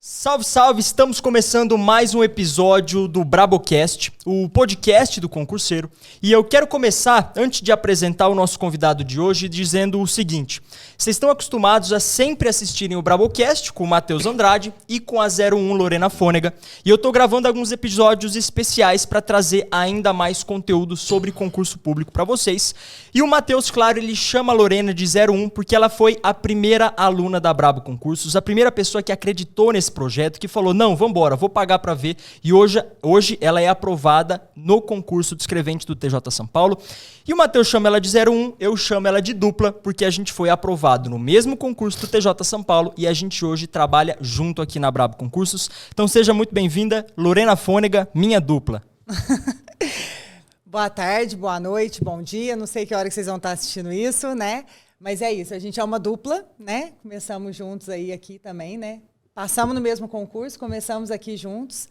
Salve, salve! Estamos começando mais um episódio do Brabocast, o podcast do concurseiro. E eu quero começar, antes de apresentar o nosso convidado de hoje, dizendo o seguinte. Vocês estão acostumados a sempre assistirem o Brabocast com o Matheus Andrade e com a 01 Lorena Fônega. E eu tô gravando alguns episódios especiais para trazer ainda mais conteúdo sobre concurso público para vocês. E o Matheus, claro, ele chama a Lorena de 01 porque ela foi a primeira aluna da Brabo Concursos, a primeira pessoa que acreditou nesse projeto, que falou, não, vambora, vou pagar para ver. E hoje ela é aprovada no concurso de escrevente do TJ São Paulo. E o Matheus chama ela de 01, eu chamo ela de dupla, porque a gente foi aprovado no mesmo concurso do TJ São Paulo e a gente hoje trabalha junto aqui na Brabo Concursos. Então seja muito bem-vinda, Lorena Fônega, minha dupla. Boa tarde, boa noite, bom dia. Não sei que hora que vocês vão estar assistindo isso, né? Mas é isso, a gente é uma dupla, né? Começamos juntos aí aqui também, né? Passamos no mesmo concurso, começamos aqui juntos.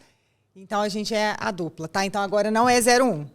Então a gente é a dupla, tá? Então agora não é 01.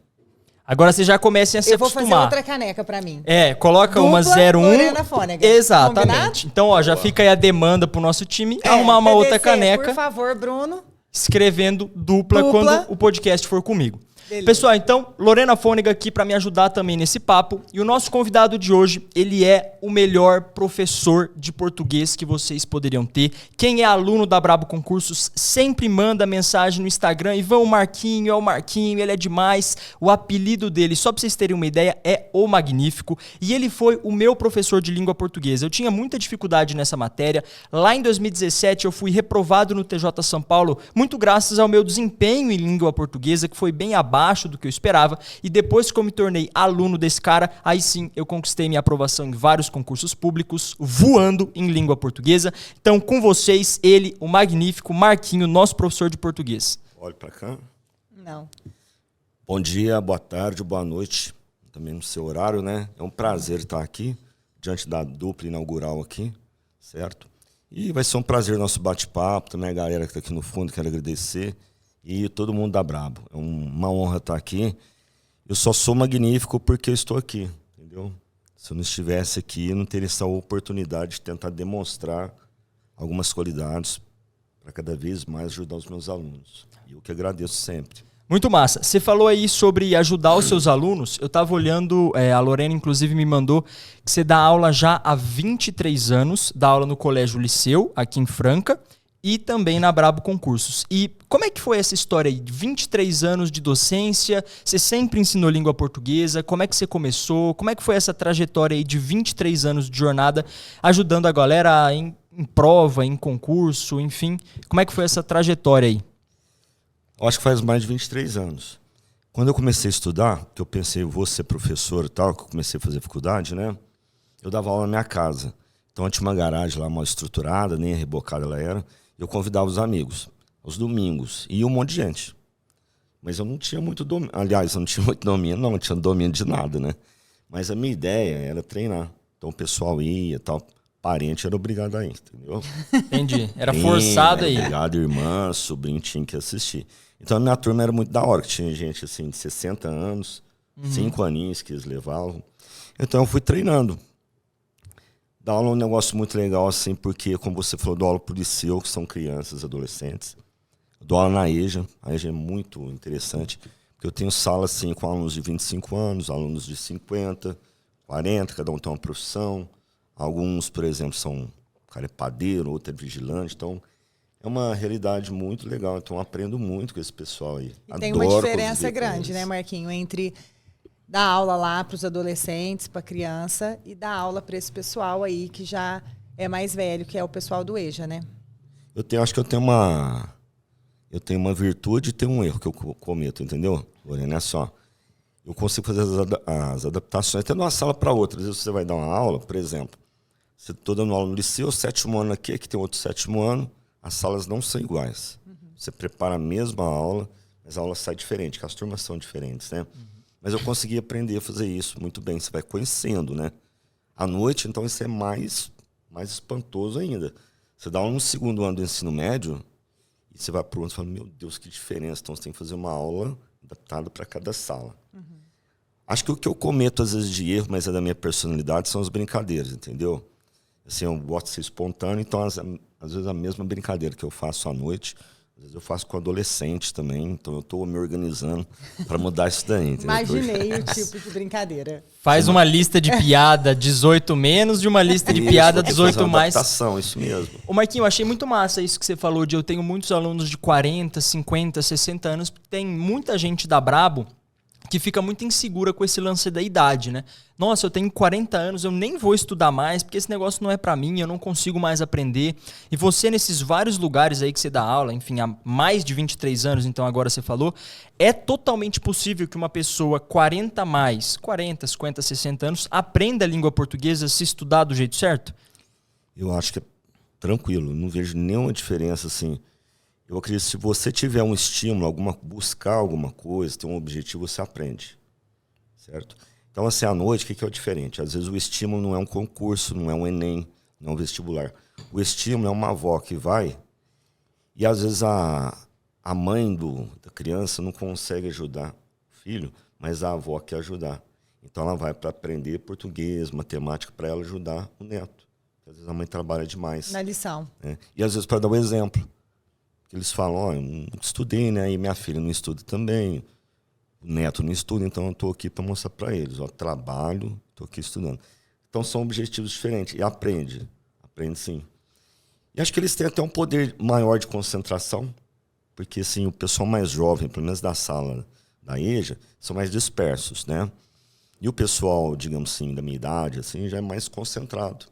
Agora vocês já comecem a se acostumar. Eu vou fazer outra caneca pra mim. Coloca dupla, uma 01. Lorena Fônega. Exatamente. Combinado? Então, ó, já fica aí a demanda pro nosso time arrumar uma outra caneca. Por favor, Bruno. Escrevendo dupla quando o podcast for comigo. Beleza. Pessoal, então, Lorena Fônega aqui para me ajudar também nesse papo. E o nosso convidado de hoje, ele é o melhor professor de português que vocês poderiam ter. Quem é aluno da Brabo Concursos sempre manda mensagem no Instagram. Ivan, o Marquinho, é o Marquinho, ele é demais. O apelido dele, só para vocês terem uma ideia, é o Magnífico. E ele foi o meu professor de língua portuguesa. Eu tinha muita dificuldade nessa matéria. Lá em 2017, eu fui reprovado no TJ São Paulo, muito graças ao meu desempenho em língua portuguesa, que foi bem abaixo do que eu esperava, e depois que eu me tornei aluno desse cara, aí sim eu conquistei minha aprovação em vários concursos públicos, voando em língua portuguesa. Então, com vocês, ele, o magnífico Marquinho, nosso professor de português. Olha para cá. Não. Bom dia, boa tarde, boa noite, também no seu horário, né? É um prazer estar aqui, diante da dupla inaugural aqui, certo? E vai ser um prazer nosso bate-papo, também a galera que está aqui no fundo, quero agradecer. E todo mundo da Brabo. É uma honra estar aqui. Eu só sou magnífico porque eu estou aqui, entendeu? Se eu não estivesse aqui, eu não teria essa oportunidade de tentar demonstrar algumas qualidades para cada vez mais ajudar os meus alunos. E eu que agradeço sempre. Muito massa. Você falou aí sobre ajudar os seus alunos. Eu estava olhando, a Lorena inclusive me mandou que você dá aula já há 23 anos, dá aula no Colégio Liceu, aqui em Franca, e também na Brabo Concursos. E como é que foi essa história aí? 23 anos de docência, você sempre ensinou língua portuguesa, como é que você começou? Como é que foi essa trajetória aí de 23 anos de jornada, ajudando a galera em prova, em concurso, enfim? Como é que foi essa trajetória aí? Eu acho que faz mais de 23 anos. Quando eu comecei a estudar, que eu pensei, vou ser professor e tal, que eu comecei a fazer faculdade, né? Eu dava aula na minha casa. Então eu tinha uma garagem lá mal estruturada, nem rebocada ela era. Eu convidava os amigos, aos domingos, e ia um monte de gente. Mas eu não tinha muito domínio. Aliás, eu não tinha muito domínio, não tinha domínio de nada, né? Mas a minha ideia era treinar. Então o pessoal ia, tal. Parente era obrigado a ir, entendeu? Entendi. Era forçado aí. Obrigado, irmã, sobrinho tinha que assistir. Então a minha turma era muito da hora, que tinha gente assim de 60 anos, 5 aninhos que eles levavam. Então eu fui treinando. Dar aula é um negócio muito legal, assim, porque, como você falou, dou aula pro liceu, que são crianças, adolescentes. Eu dou aula na EJA, a EJA é muito interessante, porque eu tenho sala, assim, com alunos de 25 anos, alunos de 50, 40, cada um tem uma profissão. Alguns, por exemplo, são, o cara é padeiro, outro é vigilante, então é uma realidade muito legal. Então eu aprendo muito com esse pessoal aí. E tem uma diferença grande, né, Marquinho, entre dar aula lá para os adolescentes, para a criança, e dar aula para esse pessoal aí que já é mais velho, que é o pessoal do EJA, né? Acho que eu tenho uma virtude e tenho um erro que eu cometo, entendeu? Lorena, é só. Eu consigo fazer as adaptações até de uma sala para outra. Às vezes você vai dar uma aula, por exemplo, você está dando aula no liceu, 7º ano aqui tem outro 7º ano, as salas não são iguais. Você prepara a mesma aula, mas a aula sai diferente, porque as turmas são diferentes, né? Mas eu consegui aprender a fazer isso muito bem. Você vai conhecendo, né? À noite, então, isso é mais espantoso ainda. Você dá aula no 2º ano do ensino médio e você vai para o outro e fala, meu Deus, que diferença. Então, você tem que fazer uma aula adaptada para cada sala. Acho que o que eu cometo, às vezes, de erro, mas é da minha personalidade, são as brincadeiras, entendeu? Assim, eu gosto de ser espontâneo, então às vezes, a mesma brincadeira que eu faço à noite, às vezes eu faço com adolescente também, então eu estou me organizando para mudar isso daí. Entendeu? Imaginei o tipo de brincadeira. Faz uma lista de piada 18 menos e uma lista de piada 18 mais. Adaptação, isso mesmo. Ô Marquinho, eu achei muito massa isso que você falou de eu tenho muitos alunos de 40, 50, 60 anos, porque tem muita gente da Brabo que fica muito insegura com esse lance da idade, né? Nossa, eu tenho 40 anos, eu nem vou estudar mais, porque esse negócio não é pra mim, eu não consigo mais aprender. E você, nesses vários lugares aí que você dá aula, enfim, há mais de 23 anos, então agora você falou, é totalmente possível que uma pessoa 40 mais, 40, 50, 60 anos, aprenda a língua portuguesa se estudar do jeito certo? Eu acho que é tranquilo, não vejo nenhuma diferença, assim. Eu acredito que se você tiver um estímulo, buscar alguma coisa, ter um objetivo, você aprende, certo? Então, assim, à noite, o que é o diferente? Às vezes o estímulo não é um concurso, não é um Enem, não é um vestibular. O estímulo é uma avó que vai e, às vezes, a mãe da criança não consegue ajudar o filho, mas a avó quer ajudar. Então, ela vai para aprender português, matemática, para ela ajudar o neto. Às vezes a mãe trabalha demais. Na lição. Né? E, às vezes, para dar um exemplo. Eles falam, ó, eu não estudei, né? E minha filha não estuda também, o neto não estuda, então eu estou aqui para mostrar para eles, ó, trabalho, estou aqui estudando. Então são objetivos diferentes. E aprende sim. E acho que eles têm até um poder maior de concentração, porque assim, o pessoal mais jovem, pelo menos da sala da EJA, são mais dispersos, né? E o pessoal, digamos assim, da minha idade, assim, já é mais concentrado.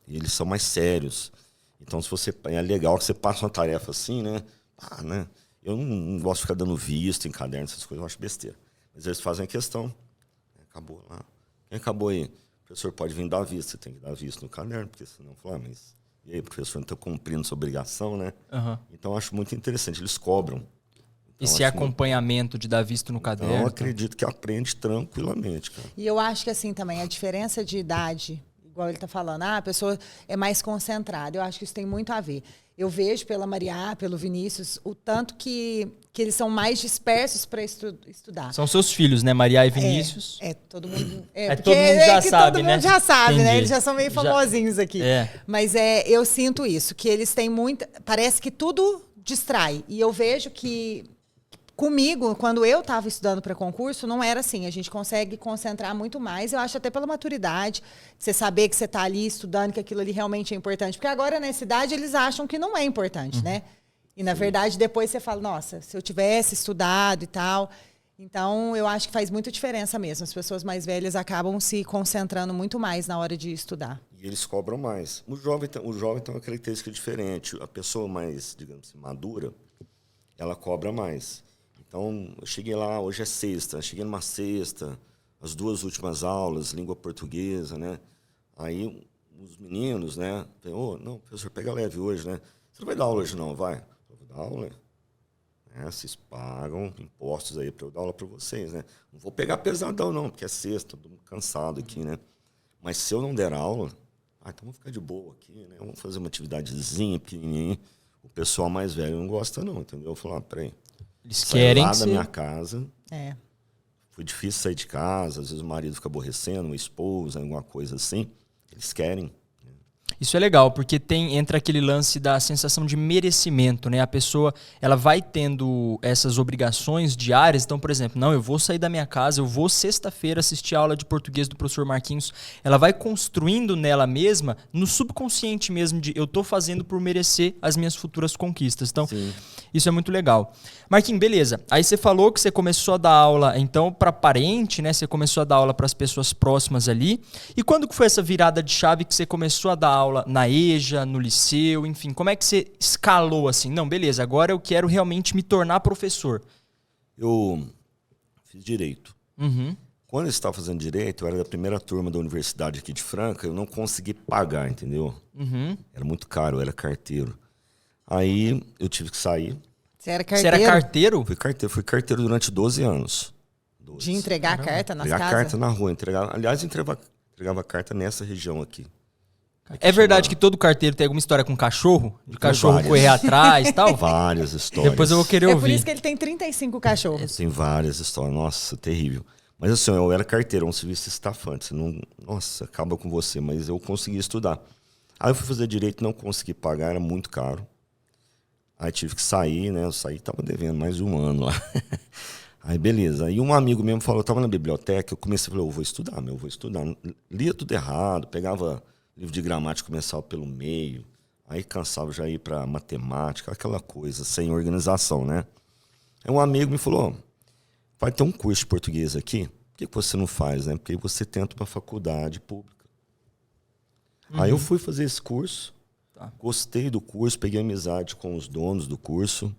E eles são mais sérios. Então, se você é legal que você passa uma tarefa assim, né? Né? Eu não gosto de ficar dando visto em caderno, essas coisas, eu acho besteira. Mas eles fazem a questão. Acabou lá. Quem acabou aí? O professor pode vir dar visto, você tem que dar visto no caderno, porque senão falar, mas e aí, professor, não está cumprindo sua obrigação, né? Uhum. Então, eu acho muito interessante, eles cobram. Então, esse acompanhamento de dar visto no caderno. Então, eu acredito que aprende tranquilamente, cara. E eu acho que assim também, a diferença de idade, igual ele está falando, a pessoa é mais concentrada. Eu acho que isso tem muito a ver. Eu vejo pela Maria, pelo Vinícius, o tanto que eles são mais dispersos para estudar. São seus filhos, né? Maria e Vinícius. Todo mundo. Todo mundo já sabe, todo né? mundo já sabe, Entendi. né? Eles já são meio famosinhos aqui. É. Mas eu sinto isso, que eles têm muita. Parece que tudo distrai. E eu vejo que comigo, quando eu estava estudando para concurso, não era assim. A gente consegue concentrar muito mais. Eu acho até pela maturidade, você saber que você está ali estudando, que aquilo ali realmente é importante. Porque agora, nessa idade, eles acham que não é importante, né? E, na verdade, depois você fala, nossa, se eu tivesse estudado e tal. Então, eu acho que faz muita diferença mesmo. As pessoas mais velhas acabam se concentrando muito mais na hora de estudar. E eles cobram mais. O jovem tem uma característica diferente. A pessoa mais, digamos assim, madura, ela cobra mais. Então, eu cheguei lá, hoje é sexta, cheguei numa sexta, as 2 últimas aulas, língua portuguesa, né? Aí, os meninos, né? Não, professor, pega leve hoje, né? Você não vai dar aula hoje não, vai? Eu vou dar aula, vocês pagam impostos aí para eu dar aula para vocês, né? Não vou pegar pesadão não, porque é sexta, tô cansado aqui, né? Mas se eu não der aula, então vou ficar de boa aqui, né? Vamos fazer uma atividadezinha pequenininha. O pessoal mais velho não gosta não, entendeu? Eu falo, peraí. Eles querem lá da minha casa. Foi difícil sair de casa, às vezes o marido fica aborrecendo, uma esposa, alguma coisa assim. Eles querem. Isso é legal, porque entra aquele lance da sensação de merecimento, né? A pessoa, ela vai tendo essas obrigações diárias. Então, por exemplo, não, eu vou sair da minha casa, eu vou sexta-feira assistir a aula de português do professor Marquinhos. Ela vai construindo nela mesma, no subconsciente mesmo, de eu tô fazendo por merecer as minhas futuras conquistas. Então, sim, isso é muito legal. Marquinhos, beleza. Aí você falou que você começou a dar aula, então, para parente, né? Você começou a dar aula para as pessoas próximas ali. E quando que foi essa virada de chave que você começou a dar aula na EJA, no liceu, enfim? Como é que você escalou assim? Não, beleza, agora eu quero realmente me tornar professor. Eu fiz direito. Uhum. Quando eu estava fazendo direito, eu era da primeira turma da universidade aqui de Franca, eu não consegui pagar, entendeu? Uhum. Era muito caro, eu era carteiro. Aí eu tive que sair. Você era carteiro? Você era carteiro? Fui carteiro durante 12 anos. De entregar a carta nas casas? Entregar carta na rua. Aliás, entregava carta nessa região aqui. É verdade que todo carteiro tem alguma história com cachorro? De cachorro correr atrás e tal? Várias histórias. Depois eu vou querer ouvir. É por isso que ele tem 35 cachorros. Tem várias histórias. Nossa, terrível. Mas assim, eu era carteiro, um serviço estafante. Você não, nossa, acaba com você. Mas eu consegui estudar. Aí eu fui fazer direito, não consegui pagar, era muito caro. Aí tive que sair, né? Eu saí, tava devendo mais de um ano lá. Aí beleza. Aí um amigo mesmo falou, eu tava na biblioteca, eu comecei a falar, eu vou estudar, eu vou estudar. Lia tudo errado, pegava livro de gramática, começava pelo meio. Aí cansava já ir para matemática, aquela coisa, sem organização, né? Aí um amigo me falou, vai ter um curso de português aqui, por que você não faz, né? Porque você tenta uma faculdade pública. Aí eu fui fazer esse curso, gostei do curso, peguei amizade com os donos do curso.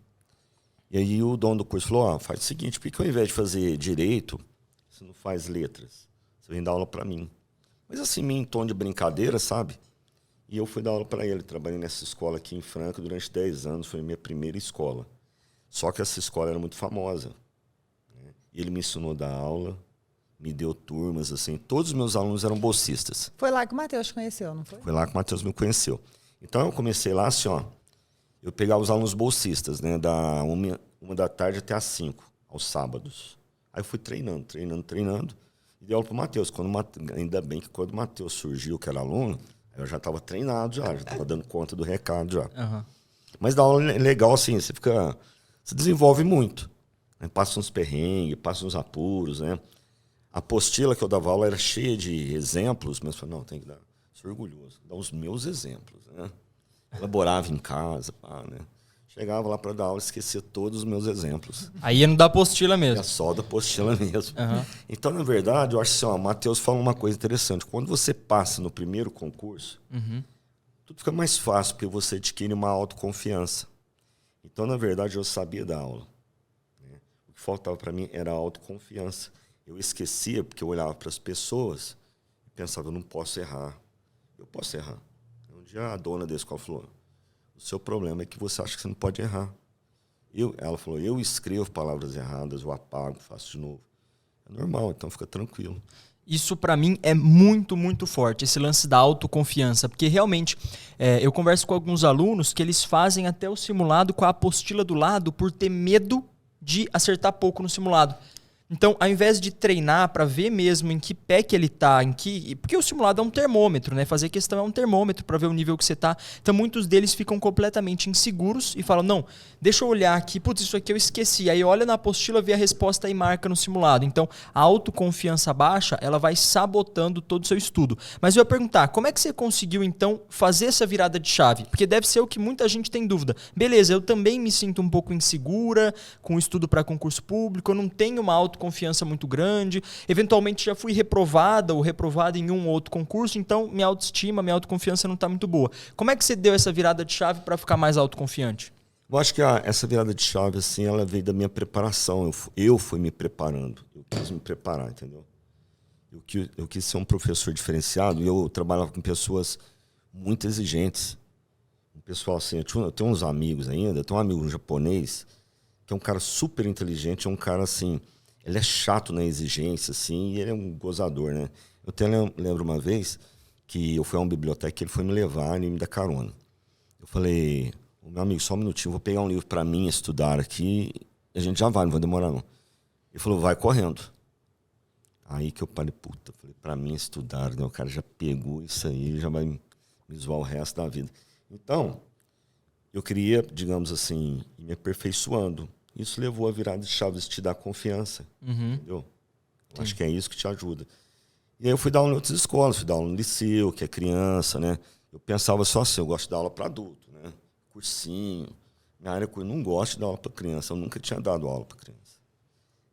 E aí o dono do curso falou, faz o seguinte, por que ao invés de fazer direito, você não faz letras? Você vem dar aula para mim. Mas assim, em tom de brincadeira, sabe? E eu fui dar aula para ele. Trabalhei nessa escola aqui em Franca durante 10 anos. Foi a minha primeira escola. Só que essa escola era muito famosa. Né? E ele me ensinou a dar aula, me deu turmas, assim. Todos os meus alunos eram bolsistas. Foi lá que o Matheus te conheceu, não foi? Foi lá que o Matheus me conheceu. Então eu comecei lá assim, eu pegava os alunos bolsistas, né? Da 1 da tarde até às 5, aos sábados. Aí eu fui treinando. E dei aula pro Matheus. Ainda bem que quando o Matheus surgiu, que era aluno, eu já estava treinado, já estava dando conta do recado já. Uhum. Mas dar aula é legal, assim, você desenvolve muito. Né? Passa uns perrengues, passa uns apuros, né? A apostila que eu dava aula era cheia de exemplos, mas eu falei, não, tem que dar, sou orgulhoso, dar os meus exemplos, né? Elaborava em casa, né? Chegava lá para dar aula, esquecia todos os meus exemplos. Aí ia no da apostila mesmo. É só da apostila mesmo. Uhum. Então, na verdade, eu acho assim, o Matheus fala uma coisa interessante. Quando você passa no primeiro concurso, tudo fica mais fácil, porque você adquire uma autoconfiança. Então, na verdade, eu sabia dar aula. Né? O que faltava para mim era a autoconfiança. Eu esquecia, porque eu olhava para as pessoas e pensava, eu não posso errar. Eu posso errar. Um dia a dona da escola falou, o seu problema é que você acha que você não pode errar. Ela falou, eu escrevo palavras erradas, eu apago, faço de novo. É normal, então fica tranquilo. Isso para mim é muito, muito forte, esse lance da autoconfiança, porque realmente eu converso com alguns alunos que eles fazem até o simulado com a apostila do lado por ter medo de acertar pouco no simulado. Então, ao invés de treinar para ver mesmo em que pé que ele tá, porque o simulado é um termômetro, né? Fazer questão é um termômetro para ver o nível que você tá. Então, muitos deles ficam completamente inseguros e falam, não, deixa eu olhar aqui, putz, isso aqui eu esqueci. Aí olha na apostila, vê a resposta e marca no simulado. Então, a autoconfiança baixa, ela vai sabotando todo o seu estudo. Mas eu ia perguntar, como é que você conseguiu, então, fazer essa virada de chave? Porque deve ser o que muita gente tem dúvida. Beleza, eu também me sinto um pouco insegura com o estudo para concurso público, eu não tenho uma autoconfiança muito grande, eventualmente já fui reprovada ou reprovada em um ou outro concurso, então minha autoestima, minha autoconfiança não está muito boa. Como é que você deu essa virada de chave para ficar mais autoconfiante? Eu acho que essa virada de chave, assim, ela veio da minha preparação. Eu fui me preparando, eu quis me preparar, entendeu? Eu quis ser um professor diferenciado e eu trabalhava com pessoas muito exigentes. Um pessoal assim, eu tenho uns amigos ainda, eu tenho um amigo japonês que é um cara super inteligente, é um cara assim, ele é chato na exigência, assim, e ele é um gozador, né? Eu até lembro uma vez que eu fui a uma biblioteca e ele foi me levar e me dar carona. Eu falei, meu amigo, só um minutinho, vou pegar um livro para mim estudar aqui, a gente já vai, não vai demorar não. Ele falou, vai correndo. Aí que eu falei, para mim estudar, né? O cara já pegou isso aí, já vai me zoar o resto da vida. Então, eu queria, digamos assim, ir me aperfeiçoando. Isso levou a virada de chaves, te dar confiança, entendeu? Eu acho que é isso que te ajuda. E aí eu fui dar aula em outras escolas, fui dar aula no liceu, que é criança, né? Eu pensava só assim, eu gosto de dar aula para adulto, né? Cursinho. Minha área, eu não gosto de dar aula para criança, eu nunca tinha dado aula para criança.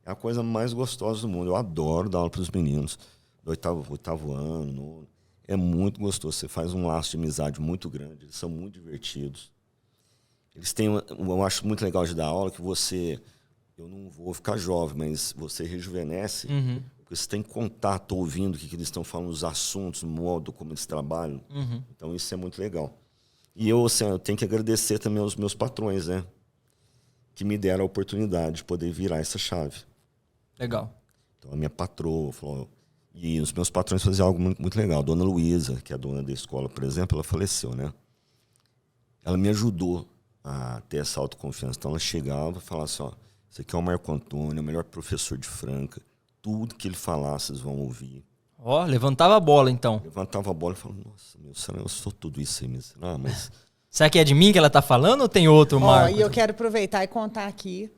É a coisa mais gostosa do mundo, eu adoro dar aula para os meninos, do oitavo ano, nono. É muito gostoso, você faz um laço de amizade muito grande, eles são muito divertidos. Eles têm, eu acho muito legal de dar aula que eu não vou ficar jovem, mas você rejuvenesce, porque você tem contato, ouvindo o que eles estão falando, os assuntos, o modo como eles trabalham. Então isso é muito legal. E eu tenho que agradecer também aos meus patrões, né? Que me deram a oportunidade de poder virar essa chave. Legal. Então a minha patroa falou... E os meus patrões faziam algo muito, muito legal. Dona Luísa, que é a dona da escola, por exemplo, ela faleceu, né? Ela me ajudou a ter essa autoconfiança. Então ela chegava e falava assim, esse aqui é o Marco Antônio, é o melhor professor de Franca. Tudo que ele falar, vocês vão ouvir. Ó, levantava a bola, então. Levantava a bola e falava, nossa, meu, será que eu sou tudo isso aí mesmo? Ah, mas... Será que é de mim que ela tá falando ou tem outro, Marco? E eu quero aproveitar e contar aqui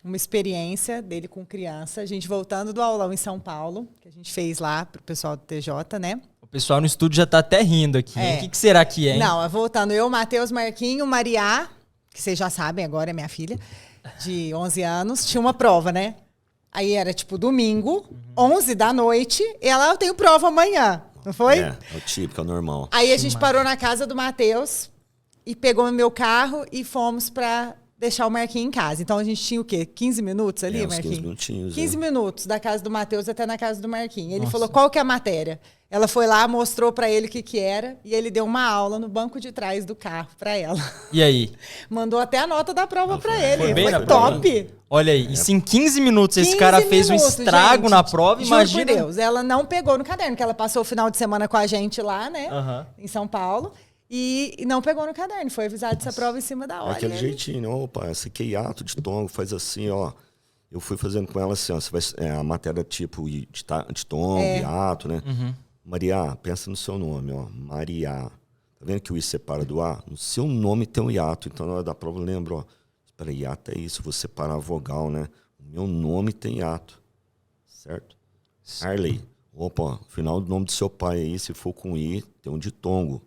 uma experiência dele com criança. A gente voltando do aulão em São Paulo, que a gente fez lá pro pessoal do TJ, né? O pessoal no estúdio já tá até rindo aqui. O que será que é, hein? Não, voltando, eu, Matheus, Marquinho, Mariá, que vocês já sabem agora, é minha filha, de 11 anos, tinha uma prova, né? Aí era tipo domingo, 11 da noite, e eu tenho prova amanhã, não foi? É o típico, é o normal. Aí a gente parou na casa do Matheus e pegou o meu carro e fomos pra deixar o Marquinhos em casa. Então a gente tinha o quê? 15 minutos ali, Uns Marquinhos? 15 minutinhos. 15 minutos da casa do Matheus até na casa do Marquinhos. Ele Nossa. falou, qual que é a matéria? Ela foi lá, mostrou pra ele o que era e ele deu uma aula no banco de trás do carro pra ela. E aí? Mandou até a nota da prova pra ele. Foi bem Foi na top. Olha aí, e se em 15 minutos esse 15 cara fez um minutos, estrago gente. na prova, Juro imagina. por Deus, ela não pegou no caderno, que ela passou o final de semana com a gente lá, né? Aham. Em São Paulo. E não pegou no caderno. Foi avisado dessa prova em cima da É hora. aquele e ele- jeitinho, né? Opa, esse aqui é hiato de tongo, faz assim, ó. Eu fui fazendo com ela assim, ó. Você vai, a matéria tipo de tongo, hiato, né? Maria, pensa no seu nome, ó. Maria. Tá vendo que o I separa do A? No seu nome tem um hiato. Então, na hora da prova, eu lembro, ó. Espera, hiato é isso, vou separar a vogal, né? O meu nome tem hiato. Certo? Arley. Opa, ó, final do nome do seu pai aí, se for com I, tem um ditongo.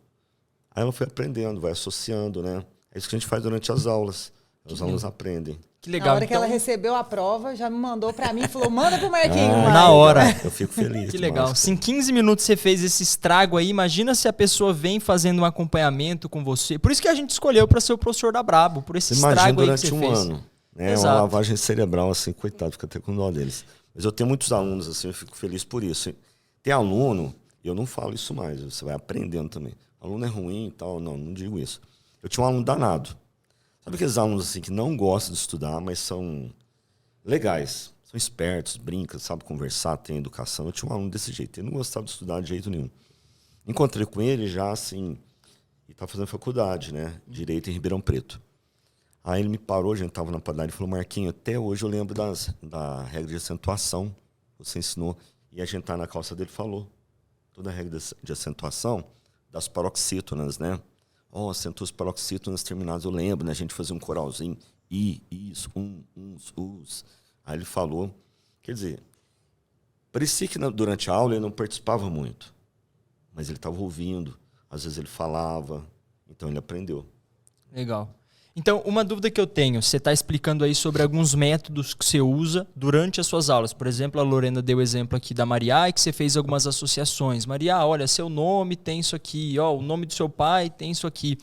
Aí ela foi aprendendo, vai associando, né? É isso que a gente faz durante as aulas. Os alunos aprendem. Que Na legal. hora que então, ela recebeu a prova, já me mandou pra mim e falou, manda pro Marquinhos. Ah, mãe. na hora. Eu fico feliz. Que legal. demais. Se em 15 minutos você fez esse estrago aí, imagina se a pessoa vem fazendo um acompanhamento com você. Por isso que a gente escolheu para ser o professor da Brabo, por esse Você imagina estrago aí que durante você um fez. ano. Né? Exato. Uma lavagem cerebral, assim, coitado, fica até com dó deles. Mas eu tenho muitos alunos, assim, eu fico feliz por isso. Tem aluno, eu não falo isso mais, você vai aprendendo também. Aluno é ruim e tal, não digo isso. Eu tinha um aluno danado. Sabe aqueles alunos assim que não gostam de estudar, mas são legais, são espertos, brincam, sabem conversar, têm educação. Eu tinha um aluno desse jeito, ele não gostava de estudar de jeito nenhum. Encontrei com ele já assim, e estava fazendo faculdade, né? Direito em Ribeirão Preto. Aí ele me parou, a gente estava na padaria e falou, Marquinhos, até hoje eu lembro da regra de acentuação que você ensinou. E a gente tá na calça dele falou toda a regra de acentuação das paroxítonas, né? Ó, acentua os paroxítonas terminados, eu lembro, né? A gente fazia um coralzinho, i, is, uns, us. Aí ele falou, quer dizer, parecia que durante a aula ele não participava muito, mas ele estava ouvindo, às vezes ele falava, então ele aprendeu. Legal. Então, uma dúvida que eu tenho, você está explicando aí sobre alguns métodos que você usa durante as suas aulas. Por exemplo, a Lorena deu o exemplo aqui da Maria e que você fez algumas associações. Maria, olha, seu nome tem isso aqui, ó, o nome do seu pai tem isso aqui.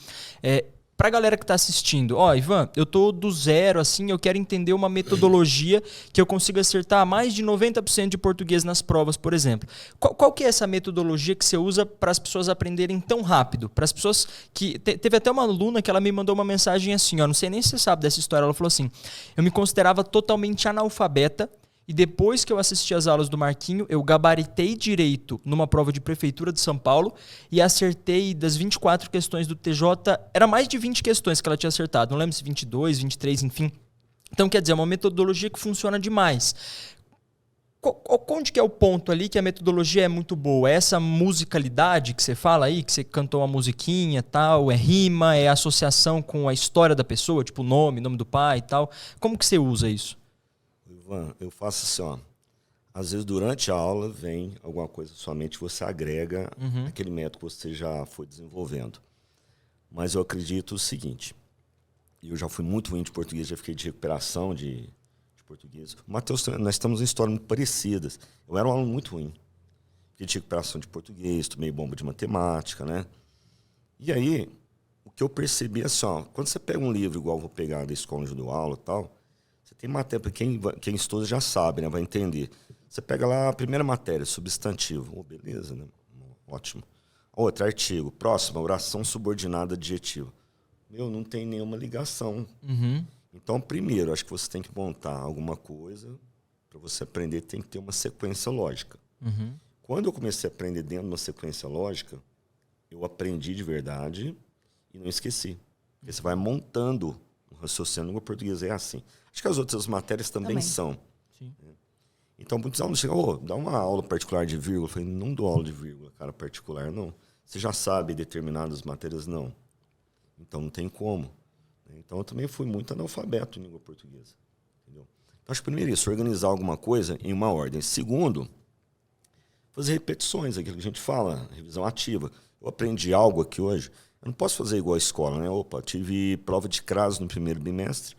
Pra galera que tá assistindo, ó, Ivan, eu tô do zero, assim, eu quero entender uma metodologia que eu consiga acertar mais de 90% de português nas provas, por exemplo. Qual que é essa metodologia que você usa para as pessoas aprenderem tão rápido? Para as pessoas que... Teve até uma aluna que ela me mandou uma mensagem assim, ó, não sei nem se você sabe dessa história, ela falou assim, eu me considerava totalmente analfabeta, e depois que eu assisti às aulas do Marquinho, eu gabaritei direito numa prova de prefeitura de São Paulo e acertei das 24 questões do TJ, era mais de 20 questões que ela tinha acertado, não lembro se 22, 23, enfim. Então, quer dizer, é uma metodologia que funciona demais. Onde que é o ponto ali que a metodologia é muito boa? É essa musicalidade que você fala aí, que você cantou uma musiquinha e tal, é rima, é associação com a história da pessoa, tipo nome do pai e tal. Como que você usa isso? Ivan, eu faço assim, ó. Às vezes, durante a aula, vem alguma coisa, somente você agrega aquele método que você já foi desenvolvendo. Mas eu acredito o seguinte, eu já fui muito ruim de português, já fiquei de recuperação de português. O Matheus, nós estamos em histórias muito parecidas. Eu era um aluno muito ruim. Fiquei de recuperação de português, tomei bomba de matemática, né? E aí, o que eu percebi é assim, ó, quando você pega um livro, igual eu vou pegar da escola onde eu dou aula e tal, você tem matéria, quem estuda já sabe, né? Vai entender. Você pega lá a primeira matéria, substantivo. Oh, beleza, né? Ótimo. Outra, artigo. Próxima, oração subordinada adjetiva. Não tem nenhuma ligação. Então, primeiro, acho que você tem que montar alguma coisa. Para você aprender, tem que ter uma sequência lógica. Quando eu comecei a aprender dentro de uma sequência lógica, eu aprendi de verdade e não esqueci. Porque você vai montando um raciocínio. A língua portuguesa é assim. Acho que as outras matérias também são. Sim. Então, muitos alunos chegam, dá uma aula particular de vírgula. Eu falei, não dou aula de vírgula, cara, particular, não. Você já sabe determinadas matérias, não. Então, não tem como. Então, eu também fui muito analfabeto em língua portuguesa. Entendeu? Então, acho que primeiro isso, organizar alguma coisa em uma ordem. Segundo, fazer repetições, aquilo que a gente fala, revisão ativa. Eu aprendi algo aqui hoje, eu não posso fazer igual a escola, né? Opa, tive prova de CRAS no primeiro bimestre,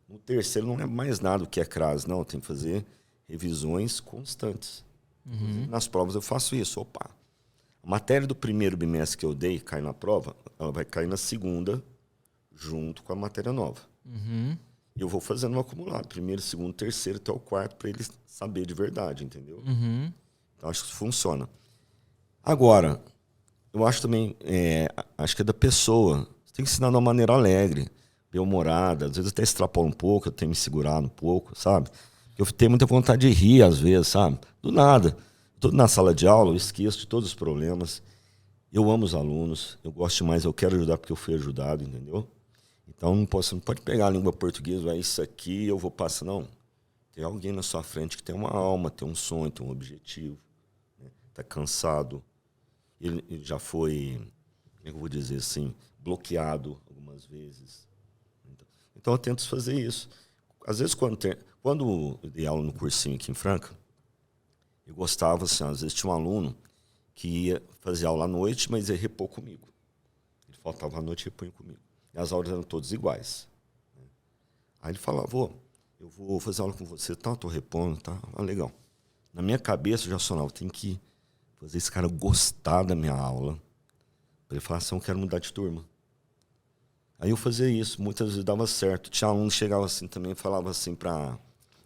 no terceiro não é mais nada o que é CRAS, não, eu tenho que fazer revisões constantes. Nas provas eu faço isso, opa. A matéria do primeiro bimestre que eu dei, cai na prova, ela vai cair na segunda, junto com a matéria nova. E eu vou fazendo um acumulado, primeiro, segundo, terceiro, até o quarto, para eles saber de verdade, entendeu? Então, acho que isso funciona. Agora, eu acho também, acho que é da pessoa. Você tem que ensinar de uma maneira alegre, bem-humorada. Às vezes até extrapola um pouco, eu tenho me segurado um pouco, sabe? Eu tenho muita vontade de rir, às vezes, sabe? Do nada. Estou na sala de aula, eu esqueço de todos os problemas. Eu amo os alunos, eu gosto demais, eu quero ajudar porque eu fui ajudado, entendeu? Então, não pode pegar a língua portuguesa, isso aqui, eu vou passar, não. Tem alguém na sua frente que tem uma alma, tem um sonho, tem um objetivo. Está cansado. Ele já foi, como é que eu vou dizer assim, bloqueado algumas vezes. Então eu tento fazer isso. Às vezes, quando eu dei aula no cursinho aqui em Franca, eu gostava, assim, às vezes tinha um aluno que ia fazer aula à noite, mas ia repor comigo. Ele faltava à noite e repunha comigo. E as aulas eram todas iguais. Aí ele falava, eu vou fazer aula com você, tá? Estou repondo, tá? Ah, legal. Na minha cabeça, eu já sonava, tem que fazer esse cara gostar da minha aula. Para ele falar assim, eu quero mudar de turma. Aí eu fazia isso, muitas vezes dava certo. Tinha aluno que chegava assim também e falava assim para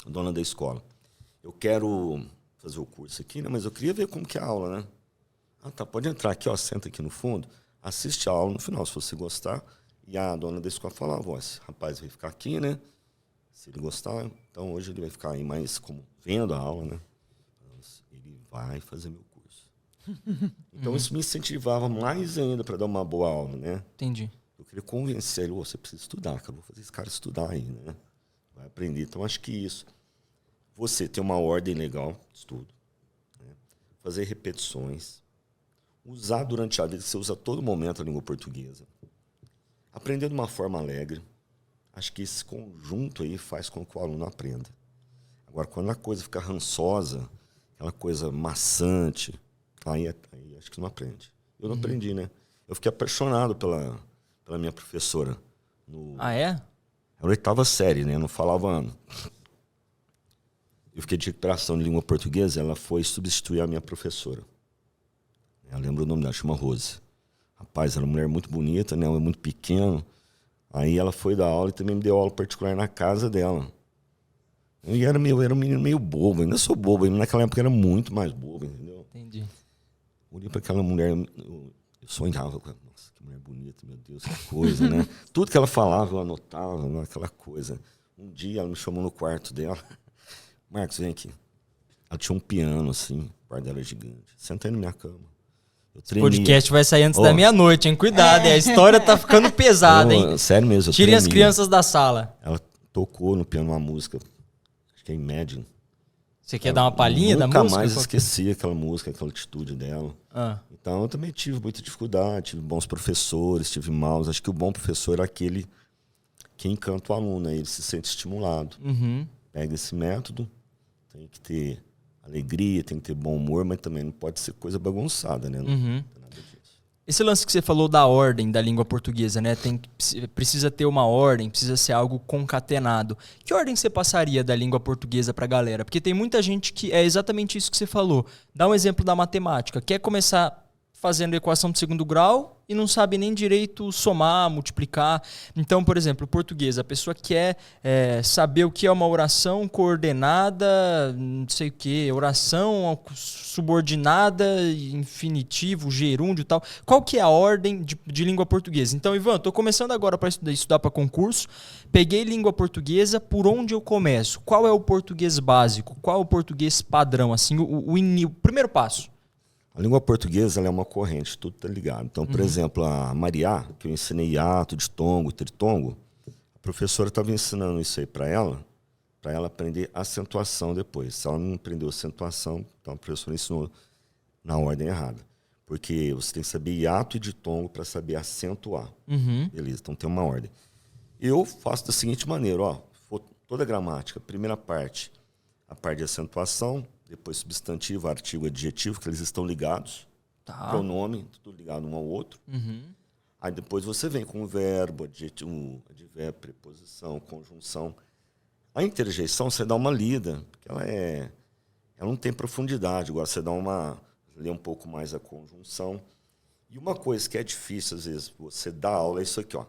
a dona da escola, eu quero fazer o curso aqui, né, mas eu queria ver como que é a aula, né? Ah, tá, pode entrar aqui, ó, senta aqui no fundo, assiste a aula no final, se você gostar. E a dona da escola falava, esse rapaz vai ficar aqui, né? Se ele gostar, então hoje ele vai ficar aí mais como vendo a aula, né? Ele vai fazer meu curso. Então isso me incentivava mais ainda para dar uma boa aula, né? Entendi. Eu queria convencer ele, você precisa estudar, cara, vou fazer esse cara estudar aí, né? Vai aprender. Então acho que isso, você ter uma ordem legal de estudo, né? Fazer repetições, usar durante a vida, você usa a todo momento a língua portuguesa, aprender de uma forma alegre. Acho que esse conjunto aí faz com que o aluno aprenda. Agora, quando a coisa fica rançosa, aquela coisa maçante, aí acho que não aprende. Eu não aprendi, né? Eu fiquei apaixonado pela minha professora. Ah, é? Era a 8ª série, né? Eu não falava ano. Eu fiquei de recuperação de língua portuguesa, ela foi substituir a minha professora. Eu lembro o nome dela, chama Rose. Rapaz, era uma mulher muito bonita, né? Muito pequena. Aí ela foi dar aula e também me deu aula particular na casa dela. Eu era um menino meio bobo, ainda sou bobo, naquela época eu era muito mais bobo, entendeu? Entendi. Olhei para aquela mulher, eu sonhava com ela. Nossa, que mulher bonita, meu Deus, que coisa, né? Tudo que ela falava eu anotava, né? Aquela coisa. Um dia ela me chamou no quarto dela. Marcos, vem aqui. Ela tinha um piano, assim, o quarto dela era gigante. Sentei na minha cama. O podcast vai sair antes da meia-noite, hein? Cuidado, a história tá ficando pesada, hein? Sério mesmo, eu Tirem as tremia. crianças da sala. Ela tocou no piano uma música, acho que é Imagine. Você quer dar uma palhinha da música? Nunca mais esqueci aquela música, aquela atitude dela. Então eu também tive muita dificuldade, tive bons professores, tive maus. Acho que o bom professor é aquele que encanta o aluno, né? Ele se sente estimulado. Pega esse método, tem que ter alegria, tem que ter bom humor, mas também não pode ser coisa bagunçada, né? Não tem nada disso. Esse lance que você falou da ordem da língua portuguesa, né? Precisa ter uma ordem, precisa ser algo concatenado. Que ordem você passaria da língua portuguesa pra galera? Porque tem muita gente que é exatamente isso que você falou. Dá um exemplo da matemática. Quer começar fazendo equação de segundo grau e não sabe nem direito somar, multiplicar. Então, por exemplo, o português, a pessoa quer saber o que é uma oração coordenada, não sei o que, oração subordinada, infinitivo, gerúndio e tal. Qual que é a ordem de língua portuguesa? Então, Ivan, estou começando agora para estudar para concurso, peguei língua portuguesa, por onde eu começo? Qual é o português básico? Qual é o português padrão? Assim, o primeiro passo. A língua portuguesa ela é uma corrente, tudo está ligado. Então, por exemplo, a Mariá, que eu ensinei hiato, ditongo, tritongo, a professora estava ensinando isso aí para ela, para ela aprender acentuação depois. Se ela não aprendeu acentuação, então a professora ensinou na ordem errada. Porque você tem que saber hiato e ditongo para saber acentuar. Beleza, então tem uma ordem. Eu faço da seguinte maneira, ó, toda a gramática, primeira parte, a parte de acentuação, depois substantivo, artigo, adjetivo, que eles estão ligados, pronome, tudo ligado um ao outro. Aí depois você vem com o verbo, adjetivo, advérbio, preposição, conjunção. A interjeição, você dá uma lida, porque ela não tem profundidade, agora você lê um pouco mais a conjunção. E uma coisa que é difícil, às vezes, você dá aula, é isso aqui, ó.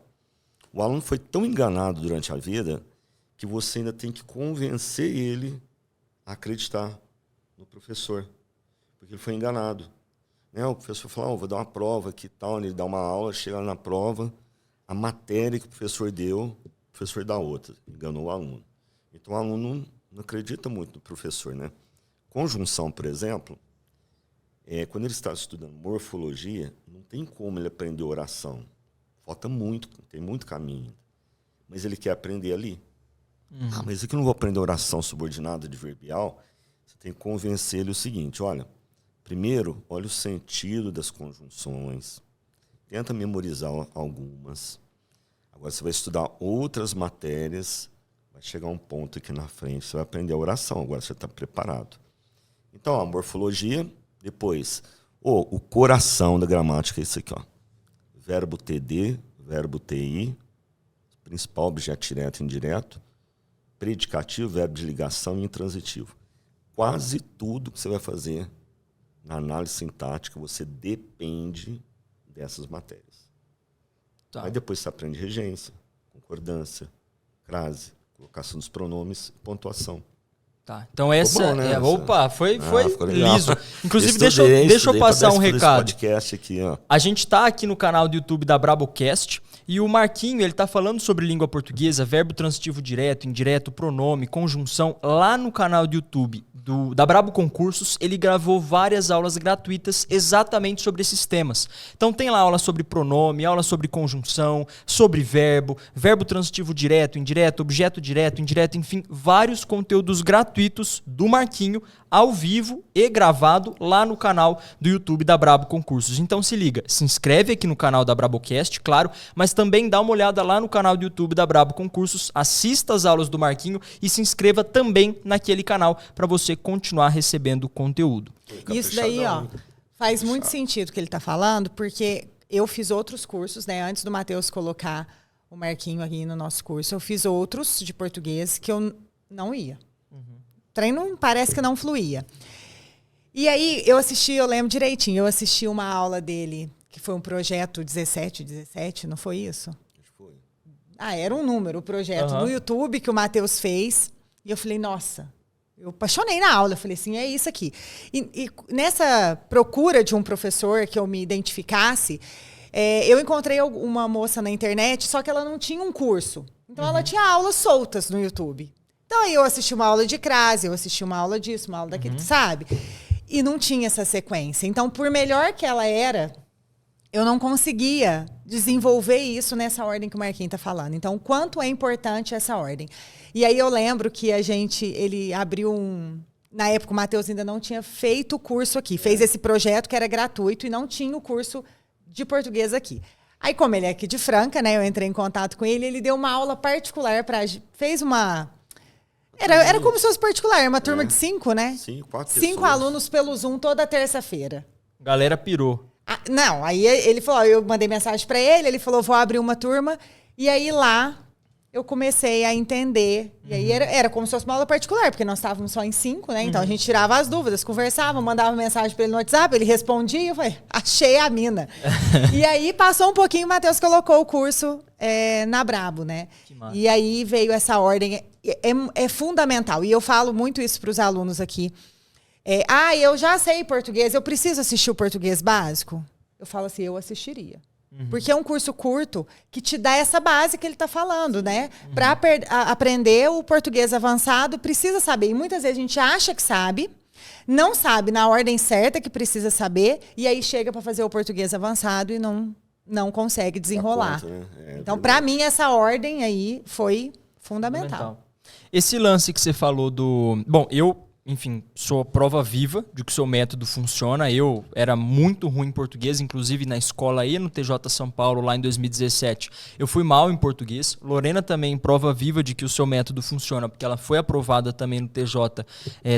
O aluno foi tão enganado durante a vida que você ainda tem que convencer ele a acreditar no professor, porque ele foi enganado. Né? O professor falou, vou dar uma prova aqui e tal, ele dá uma aula, chega lá na prova, a matéria que o professor deu, o professor dá outra, enganou o aluno. Então o aluno não acredita muito no professor. Né? Conjunção, por exemplo, quando ele está estudando morfologia, não tem como ele aprender oração. Falta muito, tem muito caminho. Mas ele quer aprender ali. Mas aqui eu não vou aprender oração subordinada adverbial. Você tem que convencer ele o seguinte, olha, primeiro, olha o sentido das conjunções. Tenta memorizar algumas. Agora você vai estudar outras matérias, vai chegar um ponto aqui na frente, você vai aprender a oração, agora você está preparado. Então, a morfologia, depois, o coração da gramática é isso aqui, ó. Verbo TD, verbo TI, principal, objeto direto e indireto, predicativo, verbo de ligação e intransitivo. Quase tudo que você vai fazer na análise sintática, você depende dessas matérias. Aí depois você aprende regência, concordância, crase, colocação dos pronomes, pontuação. Tá, então essa... Bom, né? Opa, foi legal. liso. Inclusive, deixa eu passar um recado. Podcast aqui, ó. A gente tá aqui no canal do YouTube da Brabocast e o Marquinho, ele tá falando sobre língua portuguesa, verbo transitivo direto, indireto, pronome, conjunção, lá no canal do YouTube da Brabo Concursos. Ele gravou várias aulas gratuitas exatamente sobre esses temas. Então tem lá aula sobre pronome, aula sobre conjunção, sobre verbo, verbo transitivo direto, indireto, objeto direto, indireto, enfim, vários conteúdos gratuitos do Marquinho, ao vivo e gravado lá no canal do YouTube da Brabo Concursos. Então se liga, se inscreve aqui no canal da Brabocast, claro, mas também dá uma olhada lá no canal do YouTube da Brabo Concursos, assista as aulas do Marquinho e se inscreva também naquele canal para você continuar recebendo conteúdo. Isso daí, ó, faz muito sentido o que ele está falando, porque eu fiz outros cursos, né? Antes do Matheus colocar o Marquinho aqui no nosso curso, eu fiz outros de português que eu não ia. O treino parece que não fluía. E aí eu lembro direitinho, eu assisti uma aula dele, que foi um projeto 17, não foi isso? Foi. Era um número, o projeto no YouTube que o Matheus fez. E eu falei, nossa, eu apaixonei na aula. Eu falei assim, é isso aqui. E nessa procura de um professor que eu me identificasse, eu encontrei uma moça na internet, só que ela não tinha um curso. Então ela tinha aulas soltas no YouTube. Então aí eu assisti uma aula de crase, eu assisti uma aula disso, uma aula daquilo, sabe? E não tinha essa sequência. Então, por melhor que ela era, eu não conseguia desenvolver isso nessa ordem que o Marquinhos está falando. Então, o quanto é importante essa ordem. E aí eu lembro que ele abriu na época o Matheus ainda não tinha feito o curso aqui. Fez esse projeto que era gratuito e não tinha o curso de português aqui. Aí, como ele é aqui de Franca, né? Eu entrei em contato com ele deu uma aula particular fez uma... Era como se fosse particular, uma turma de 5, né? 5 alunos pelo Zoom toda terça-feira. Galera pirou. Não, aí ele falou, eu mandei mensagem para ele falou, vou abrir uma turma. E aí lá eu comecei a entender. E aí era como se fosse uma aula particular, porque nós estávamos só em 5, né? Então a gente tirava as dúvidas, conversava, mandava mensagem para ele no WhatsApp, ele respondia, eu falei, achei a mina. E aí passou um pouquinho, o Matheus colocou o curso na Brabo, né? E aí veio essa ordem, é fundamental. E eu falo muito isso para os alunos aqui. Eu já sei português, eu preciso assistir o português básico? Eu falo assim, eu assistiria. Porque é um curso curto que te dá essa base que ele está falando, né? Para aprender o português avançado, precisa saber. E muitas vezes a gente acha que sabe, não sabe na ordem certa que precisa saber, e aí chega para fazer o português avançado e não consegue desenrolar. Conta, né? Então, para mim, essa ordem aí foi fundamental. Esse lance que você falou do... Bom, eu, enfim, sou prova viva de que o seu método funciona. Eu era muito ruim em português, inclusive na escola e no TJ São Paulo, lá em 2017. Eu fui mal em português. Lorena também prova viva de que o seu método funciona, porque ela foi aprovada também no TJ,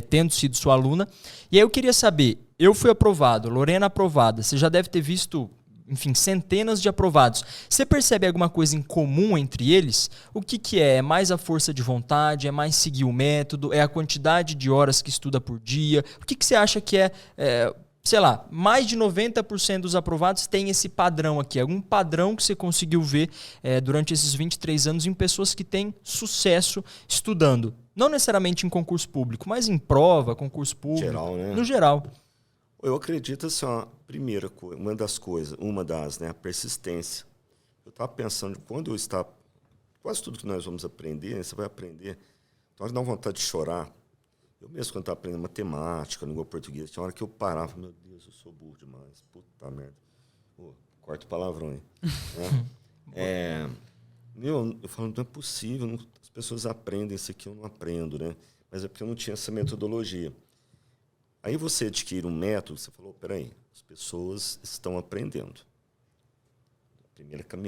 tendo sido sua aluna. E aí eu queria saber, eu fui aprovado, Lorena aprovada. Você já deve ter visto... enfim, centenas de aprovados. Você percebe alguma coisa em comum entre eles? O que é? É mais a força de vontade? É mais seguir o método? É a quantidade de horas que estuda por dia? O que você acha que sei lá, mais de 90% dos aprovados tem esse padrão aqui? Algum padrão que você conseguiu ver durante esses 23 anos em pessoas que têm sucesso estudando? Não necessariamente em concurso público, mas em prova, concurso público. Geral, né? No geral. Eu acredito assim, a primeira coisa, né, a persistência. Eu estava pensando, quase tudo que nós vamos aprender, né, você vai aprender, então dá vontade de chorar. Eu mesmo, quando estava aprendendo matemática, língua portuguesa, tinha uma hora que eu parava, meu Deus, eu sou burro demais, puta merda. Corta o palavrão aí. Né? Eu falo, não é possível, as pessoas aprendem isso aqui, eu não aprendo, né? Mas é porque eu não tinha essa metodologia. Aí você adquire um método, você falou, peraí, as pessoas estão aprendendo.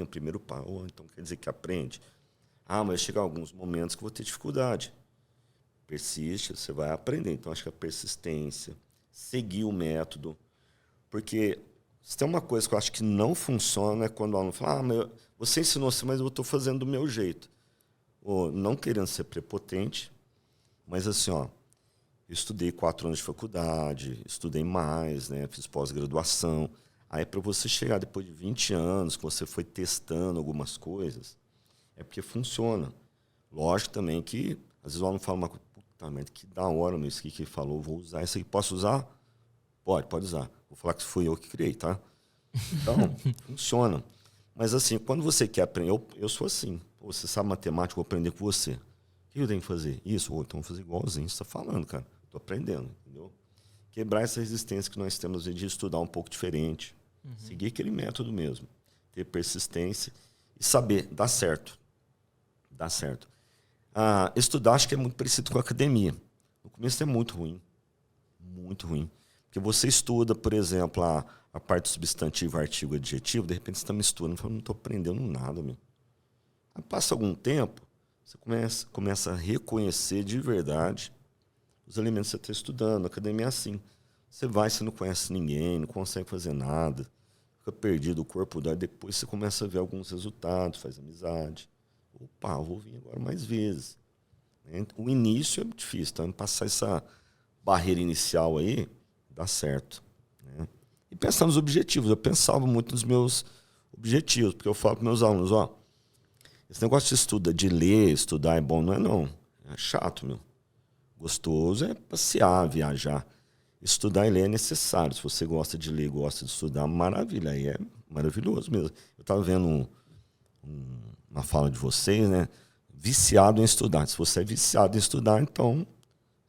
Primeiro passo, então quer dizer que aprende. Mas chega alguns momentos que eu vou ter dificuldade. Persiste, você vai aprender. Então, acho que a persistência, seguir o método. Porque se tem uma coisa que eu acho que não funciona é quando o aluno fala, mas você ensinou assim, mas eu estou fazendo do meu jeito. Ou não querendo ser prepotente, mas assim, eu estudei 4 anos de faculdade, estudei mais, né? Fiz pós-graduação. Aí, para você chegar depois de 20 anos, que você foi testando algumas coisas, é porque funciona. Lógico também que, às vezes o aluno fala uma coisa, puta merda, que da hora isso que ele falou, vou usar isso aqui. Posso usar? Pode usar. Vou falar que fui eu que criei, tá? Então, funciona. Mas assim, quando você quer aprender, eu sou assim. Você sabe matemática, eu vou aprender com você. O que eu tenho que fazer? Isso, então vou fazer igualzinho você está falando, cara. Estou aprendendo, entendeu? Quebrar essa resistência que nós temos de estudar um pouco diferente. Seguir aquele método mesmo. Ter persistência e saber, dá certo. Dá certo. Estudar acho que é muito parecido com a academia. No começo é muito ruim. Muito ruim. Porque você estuda, por exemplo, a parte substantivo, artigo, adjetivo, de repente você está misturando, não estou aprendendo nada, meu. Aí passa algum tempo, você começa a reconhecer de verdade os elementos que você está estudando. A academia é assim. Você vai, você não conhece ninguém, não consegue fazer nada, fica perdido, o corpo dói. Depois você começa a ver alguns resultados, faz amizade. Opa, eu vou vir agora mais vezes. O início é difícil, então passar essa barreira inicial aí, dá certo. Né? E pensar nos objetivos. Eu pensava muito nos meus objetivos, porque eu falo para meus alunos, esse negócio de estudar é bom, não é não. É chato, meu. Gostoso é passear, viajar. Estudar, ele é necessário. Se você gosta de ler, gosta de estudar, maravilha. Aí é maravilhoso mesmo. Eu estava vendo uma fala de vocês, né? Viciado em estudar. Se você é viciado em estudar, então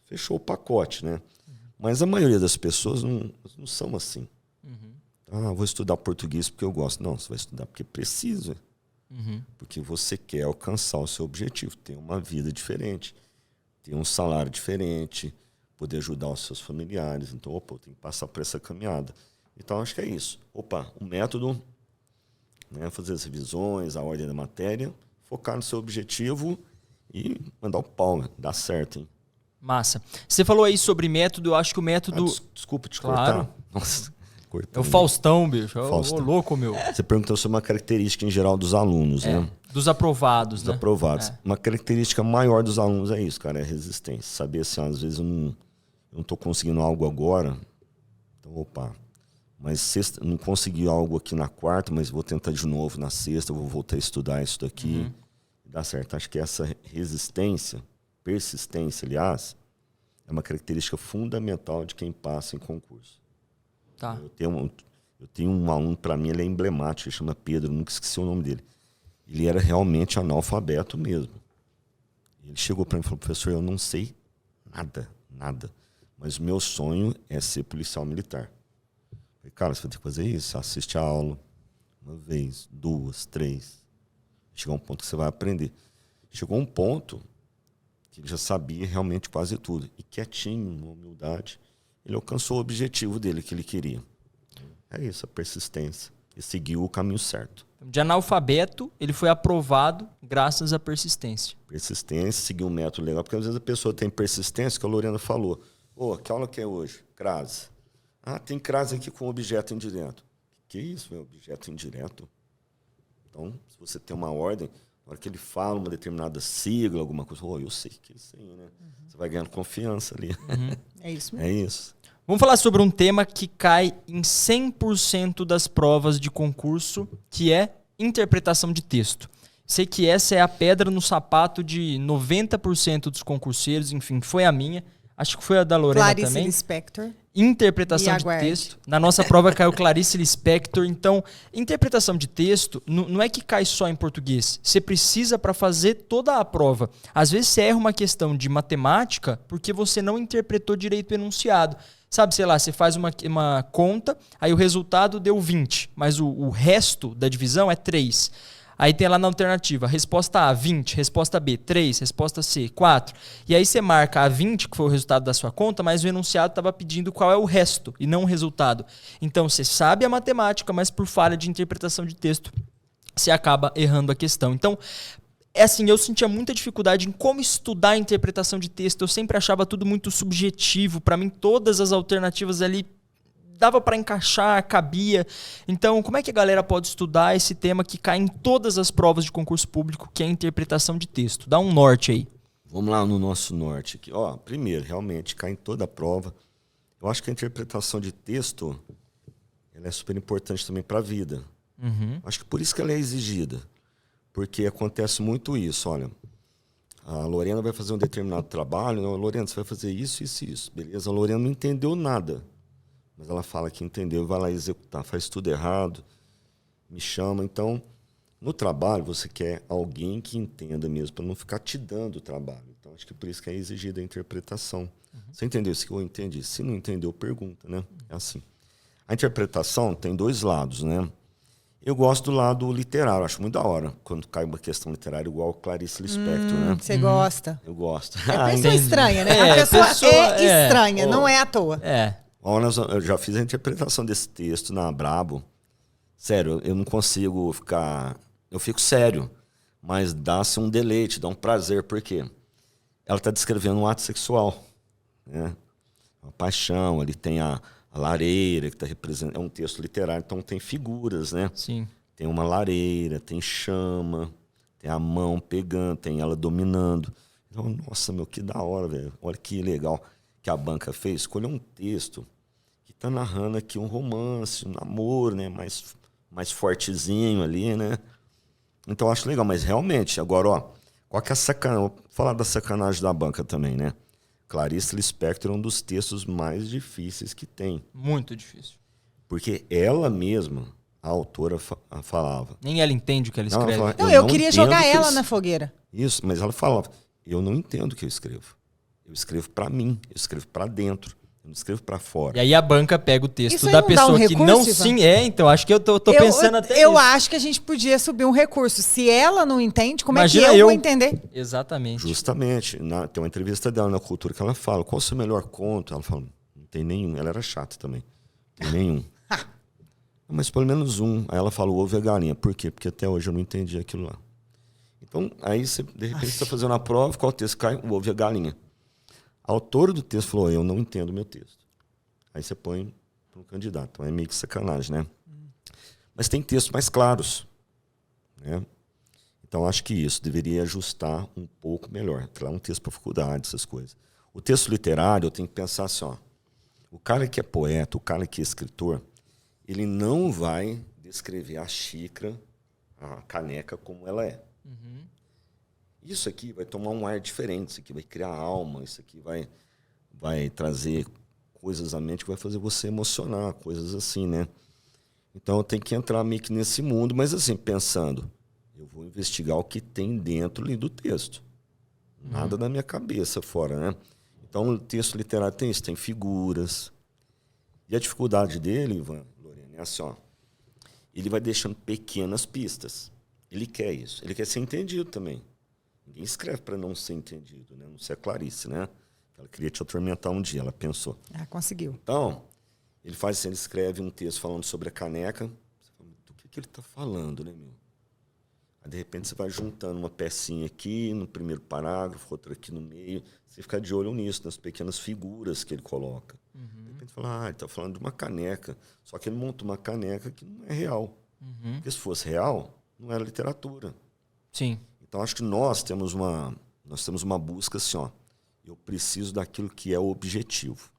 fechou o pacote, né? Mas a maioria das pessoas não são assim. Vou estudar português porque eu gosto. Não, você vai estudar porque precisa. Porque você quer alcançar o seu objetivo, ter uma vida diferente, ter um salário diferente, poder ajudar os seus familiares. Então, eu tenho que passar por essa caminhada. Então, acho que é isso. O método, né, fazer as revisões, a ordem da matéria, focar no seu objetivo e mandar o pau, né? Dá certo, hein? Massa. Você falou aí sobre método, eu acho que o método... Desculpa te Claro. cortar. Nossa. É o Faustão, bicho. Faustão. Ô, louco, meu. Você perguntou sobre uma característica em geral dos alunos, né? Dos aprovados, Dos aprovados. Uma característica maior dos alunos é isso, cara, é a resistência. Saber assim, às vezes eu não estou conseguindo algo agora, então, mas sexta, não consegui algo aqui na quarta, mas vou tentar de novo na sexta, vou voltar a estudar isso daqui. Dá certo. Acho que essa resistência, persistência, aliás, é uma característica fundamental de quem passa em concurso. Tá. Eu tenho um aluno, para mim, ele é emblemático, ele chama Pedro, nunca esqueci o nome dele. Ele era realmente analfabeto mesmo. Ele chegou para mim e falou, professor, eu não sei nada, mas o meu sonho é ser policial militar. Eu falei, cara, você vai ter que fazer isso, assiste a aula, uma vez, 2, 3. Chegar um ponto que você vai aprender. Chegou um ponto que ele já sabia realmente quase tudo. E quietinho, uma humildade, ele alcançou o objetivo dele, que ele queria. É isso, a persistência. E seguiu o caminho certo. De analfabeto, ele foi aprovado graças à persistência. Persistência, seguir um método legal, porque às vezes a pessoa tem persistência, que a Lorena falou. Que aula que é hoje? Crase. Tem crase aqui com objeto indireto. Que isso, meu? Objeto indireto? Então, se você tem uma ordem, na hora que ele fala uma determinada sigla, alguma coisa, eu sei que é isso aí, né? Você vai ganhando confiança ali. É isso mesmo. É isso. Vamos falar sobre um tema que cai em 100% das provas de concurso, que é interpretação de texto. Sei que essa é a pedra no sapato de 90% dos concurseiros, enfim, foi a minha. Acho que foi a da Lorena Clarice também. Lispector. Interpretação E de aguarde. texto. Na nossa prova caiu Clarice Lispector. Então, interpretação de texto não é que cai só em português. Você precisa para fazer toda a prova. Às vezes você erra uma questão de matemática porque você não interpretou direito o enunciado. Sabe, sei lá, você faz uma conta, aí o resultado deu 20, mas o resto da divisão é 3. Aí tem lá na alternativa, resposta A, 20, resposta B, 3, resposta C, 4. E aí você marca a 20, que foi o resultado da sua conta, mas o enunciado estava pedindo qual é o resto e não o resultado. Então você sabe a matemática, mas por falha de interpretação de texto, você acaba errando a questão. Então, eu sentia muita dificuldade em como estudar a interpretação de texto. Eu sempre achava tudo muito subjetivo. Para mim, todas as alternativas ali dava para encaixar, cabia. Então, como é que a galera pode estudar esse tema que cai em todas as provas de concurso público, que é a interpretação de texto? Dá um norte aí. Vamos lá no nosso norte aqui. Primeiro, realmente, cai em toda a prova. Eu acho que a interpretação de texto ela é super importante também para a vida. Acho que por isso que ela é exigida. Porque acontece muito isso. Olha, a Lorena vai fazer um determinado trabalho. Não, Lorena, você vai fazer isso, isso e isso. Beleza, a Lorena não entendeu nada. Mas ela fala que entendeu, vai lá executar, faz tudo errado, me chama. Então, no trabalho, você quer alguém que entenda mesmo, para não ficar te dando o trabalho. Então, acho que por isso que é exigida a interpretação. Você entendeu isso que eu entendi? Se não entendeu, pergunta, né? É assim. A interpretação tem dois lados, né? Eu gosto do lado literário, acho muito da hora, quando cai uma questão literária igual Clarice Lispector, né? Você gosta. Eu gosto. É pessoa estranha, né? É, A pessoa pessoa- é estranha, não é à toa. Eu já fiz a interpretação desse texto na Brabo. Sério, eu não consigo ficar... Eu fico sério, mas dá-se um deleite, dá um prazer. Por quê? Ela está descrevendo um ato sexual, né? Uma paixão, ali tem a lareira, que está representando... É um texto literário, então tem figuras, né? Sim. Tem uma lareira, tem chama, tem a mão pegando, tem ela dominando. Então, nossa, meu, que da hora, velho. Olha que legal que a banca fez. Escolheu um texto que está narrando aqui um romance, um namoro, né? Mais fortezinho ali, né? Então, eu acho legal. Mas, realmente, agora, qual que é a sacanagem? Vou falar da sacanagem da banca também, né? Clarice Lispector é um dos textos mais difíceis que tem. Muito difícil. Porque ela mesma, a autora, falava... Nem ela entende o que ela Não, ela escreve. fala, Não, eu não queria entendo jogar que ela isso- na fogueira. Isso, mas ela falava, eu não entendo o que eu escrevo. Eu escrevo para mim, eu escrevo para dentro, eu não escrevo para fora. E aí a banca pega o texto Isso aí da não dá um pessoa que não recurso, sim é, então acho que eu tô pensando até Eu nisso. acho que a gente podia subir um recurso. Se ela não entende, como Imagina é que eu eu. vou entender? Exatamente. Justamente, tem uma entrevista dela na Cultura que ela fala, qual o seu melhor conto? Ela fala, não tem nenhum. Ela era chata também, não tem nenhum. Mas pelo menos um. Aí ela fala, o ovo e a galinha. Por quê? Porque até hoje eu não entendi aquilo lá. Então, aí você, de repente, você está fazendo a prova, qual texto cai? O ovo e a galinha. A autora do texto falou, eu não entendo o meu texto. Aí você põe para um candidato. Então é meio que sacanagem, né? Mas tem textos mais claros, né? Então acho que isso deveria ajustar um pouco melhor. Criar um texto para faculdade, essas coisas. O texto literário, eu tenho que pensar assim, ó. O cara que é poeta, o cara que é escritor, ele não vai descrever a xícara, a caneca como ela é. Isso aqui vai tomar um ar diferente, isso aqui vai criar alma, isso aqui vai trazer coisas à mente que vai fazer você emocionar, coisas assim, né? Então eu tenho que entrar meio que nesse mundo, mas assim, pensando, eu vou investigar o que tem dentro ali do texto. Nada da minha cabeça fora, né? Então o texto literário tem isso, tem figuras. E a dificuldade dele, Ivan, Lorena, é assim, ó. Ele vai deixando pequenas pistas. Ele quer isso. Ele quer ser entendido também. Ninguém escreve para não ser entendido, né? Não ser a Clarice, né? Ela queria te atormentar um dia, ela pensou. Ah, conseguiu. Então, ele faz assim, ele escreve um texto falando sobre a caneca. Você fala, do que ele está falando, né, meu? Aí, de repente, você vai juntando uma pecinha aqui no primeiro parágrafo, outra aqui no meio. Você fica de olho nisso, nas pequenas figuras que ele coloca. De repente, fala, ele está falando de uma caneca. Só que ele monta uma caneca que não é real. Porque se fosse real, não era literatura. Sim. Então, acho que nós temos uma busca assim, ó. Eu preciso daquilo que é objetivo.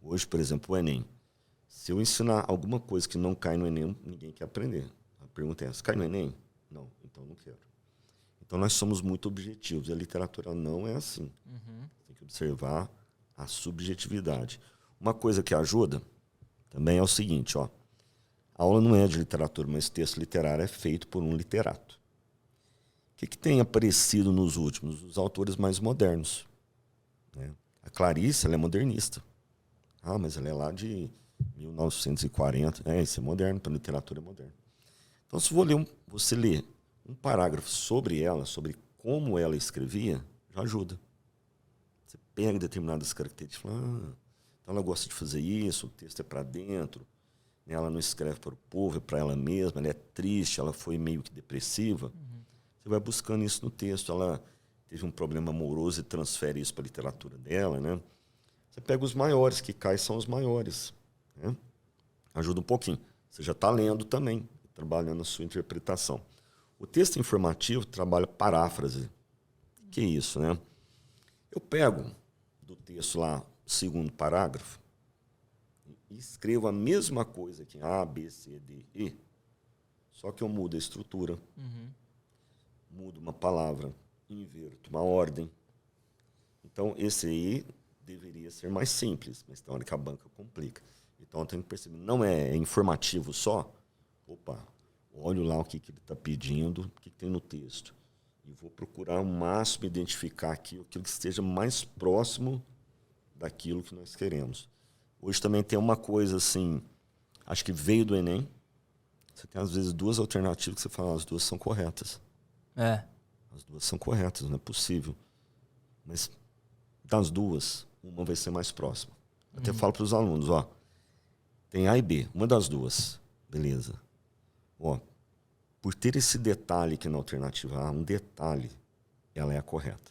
Hoje, por exemplo, o Enem. Se eu ensinar alguma coisa que não cai no Enem, ninguém quer aprender. A pergunta é, se cai no Enem? Não, então não quero. Então, nós somos muito objetivos. E a literatura não é assim. Tem que observar a subjetividade. Uma coisa que ajuda também é o seguinte, ó. A aula não é de literatura, mas texto literário é feito por um literato. O que tem aparecido nos últimos? Os autores mais modernos. Né? A Clarice, ela é modernista. Ah, mas ela é lá de 1940. Isso é moderno, para a literatura é moderno. Então, se você ler um parágrafo sobre ela, sobre como ela escrevia, já ajuda. Você pega determinadas características e fala, então ela gosta de fazer isso, o texto é para dentro, ela não escreve para o povo, é para ela mesma, ela é triste, ela foi meio que depressiva. Você vai buscando isso no texto. Ela teve um problema amoroso e transfere isso para a literatura dela, né? Você pega os maiores, que caem são os maiores. Né? Ajuda um pouquinho. Você já está lendo também, trabalhando a sua interpretação. O texto informativo trabalha paráfrase. O que é isso, né? Eu pego do texto lá, segundo parágrafo, e escrevo a mesma coisa aqui, A, B, C, D, E, só que eu mudo a estrutura. Mudo uma palavra, inverto uma ordem. Então, esse aí deveria ser mais simples, mas tem hora que a banca complica. Então, eu tenho que perceber, não é informativo só. Opa, olho lá o que ele está pedindo, o que tem no texto. E vou procurar ao máximo identificar aquilo que esteja mais próximo daquilo que nós queremos. Hoje também tem uma coisa assim, acho que veio do Enem. Você tem, às vezes, duas alternativas que você fala, as duas são corretas. As duas são corretas, não é possível. Mas das duas, uma vai ser mais próxima. Até falo para os alunos, ó, tem A e B, uma das duas, beleza. Ó, por ter esse detalhe aqui na alternativa A, um detalhe, ela é a correta.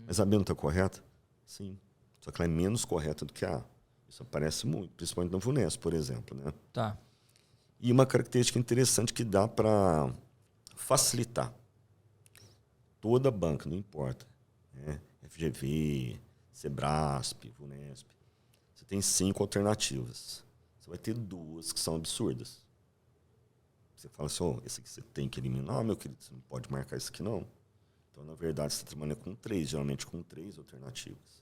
Mas a B não está correta? Sim. Só que ela é menos correta do que a A. Isso aparece muito, principalmente na VUNESP, por exemplo, né? Tá. E uma característica interessante que dá para facilitar. Toda banca, não importa, né? FGV, Sebrasp, VUNESP, você tem 5 alternativas. Você vai ter 2 que são absurdas. Você fala assim, esse aqui você tem que eliminar, meu querido, você não pode marcar isso aqui não. Então, na verdade, você trabalha com 3, geralmente com 3 alternativas.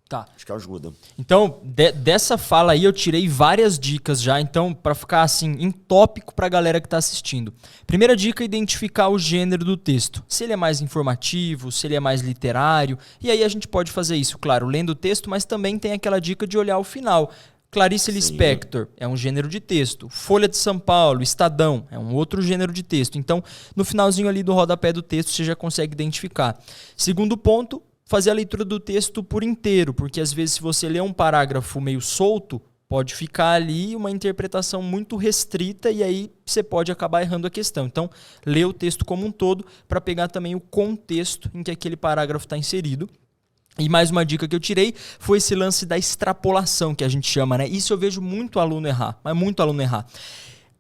Tá. Acho que ajuda. Então, dessa fala aí eu tirei várias dicas já, então, para ficar assim, em tópico pra galera que tá assistindo. Primeira dica, identificar o gênero do texto. Se ele é mais informativo, se ele é mais literário. E aí a gente pode fazer isso, claro, lendo o texto, mas também tem aquela dica de olhar o final. Clarice Lispector é um gênero de texto. Folha de São Paulo, Estadão, é um outro gênero de texto. Então, no finalzinho ali do rodapé do texto, você já consegue identificar. Segundo ponto, fazer a leitura do texto por inteiro, porque às vezes se você ler um parágrafo meio solto, pode ficar ali uma interpretação muito restrita e aí você pode acabar errando a questão. Então, lê o texto como um todo para pegar também o contexto em que aquele parágrafo está inserido. E mais uma dica que eu tirei foi esse lance da extrapolação, que a gente chama, né? Isso eu vejo muito aluno errar, mas muito aluno errar.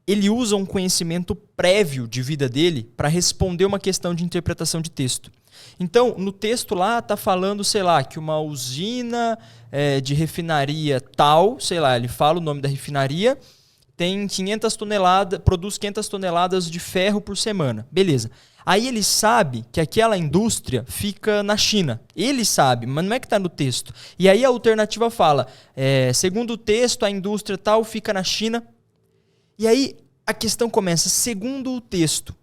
Ele usa um conhecimento prévio de vida dele para responder uma questão de interpretação de texto. Então, no texto lá tá falando, sei lá, que uma usina de refinaria tal, sei lá, ele fala o nome da refinaria, tem 500 toneladas, produz 500 toneladas de ferro por semana. Beleza. Aí ele sabe que aquela indústria fica na China. Ele sabe, mas não é que está no texto. E aí a alternativa fala, segundo o texto, a indústria tal fica na China. E aí a questão começa, segundo o texto.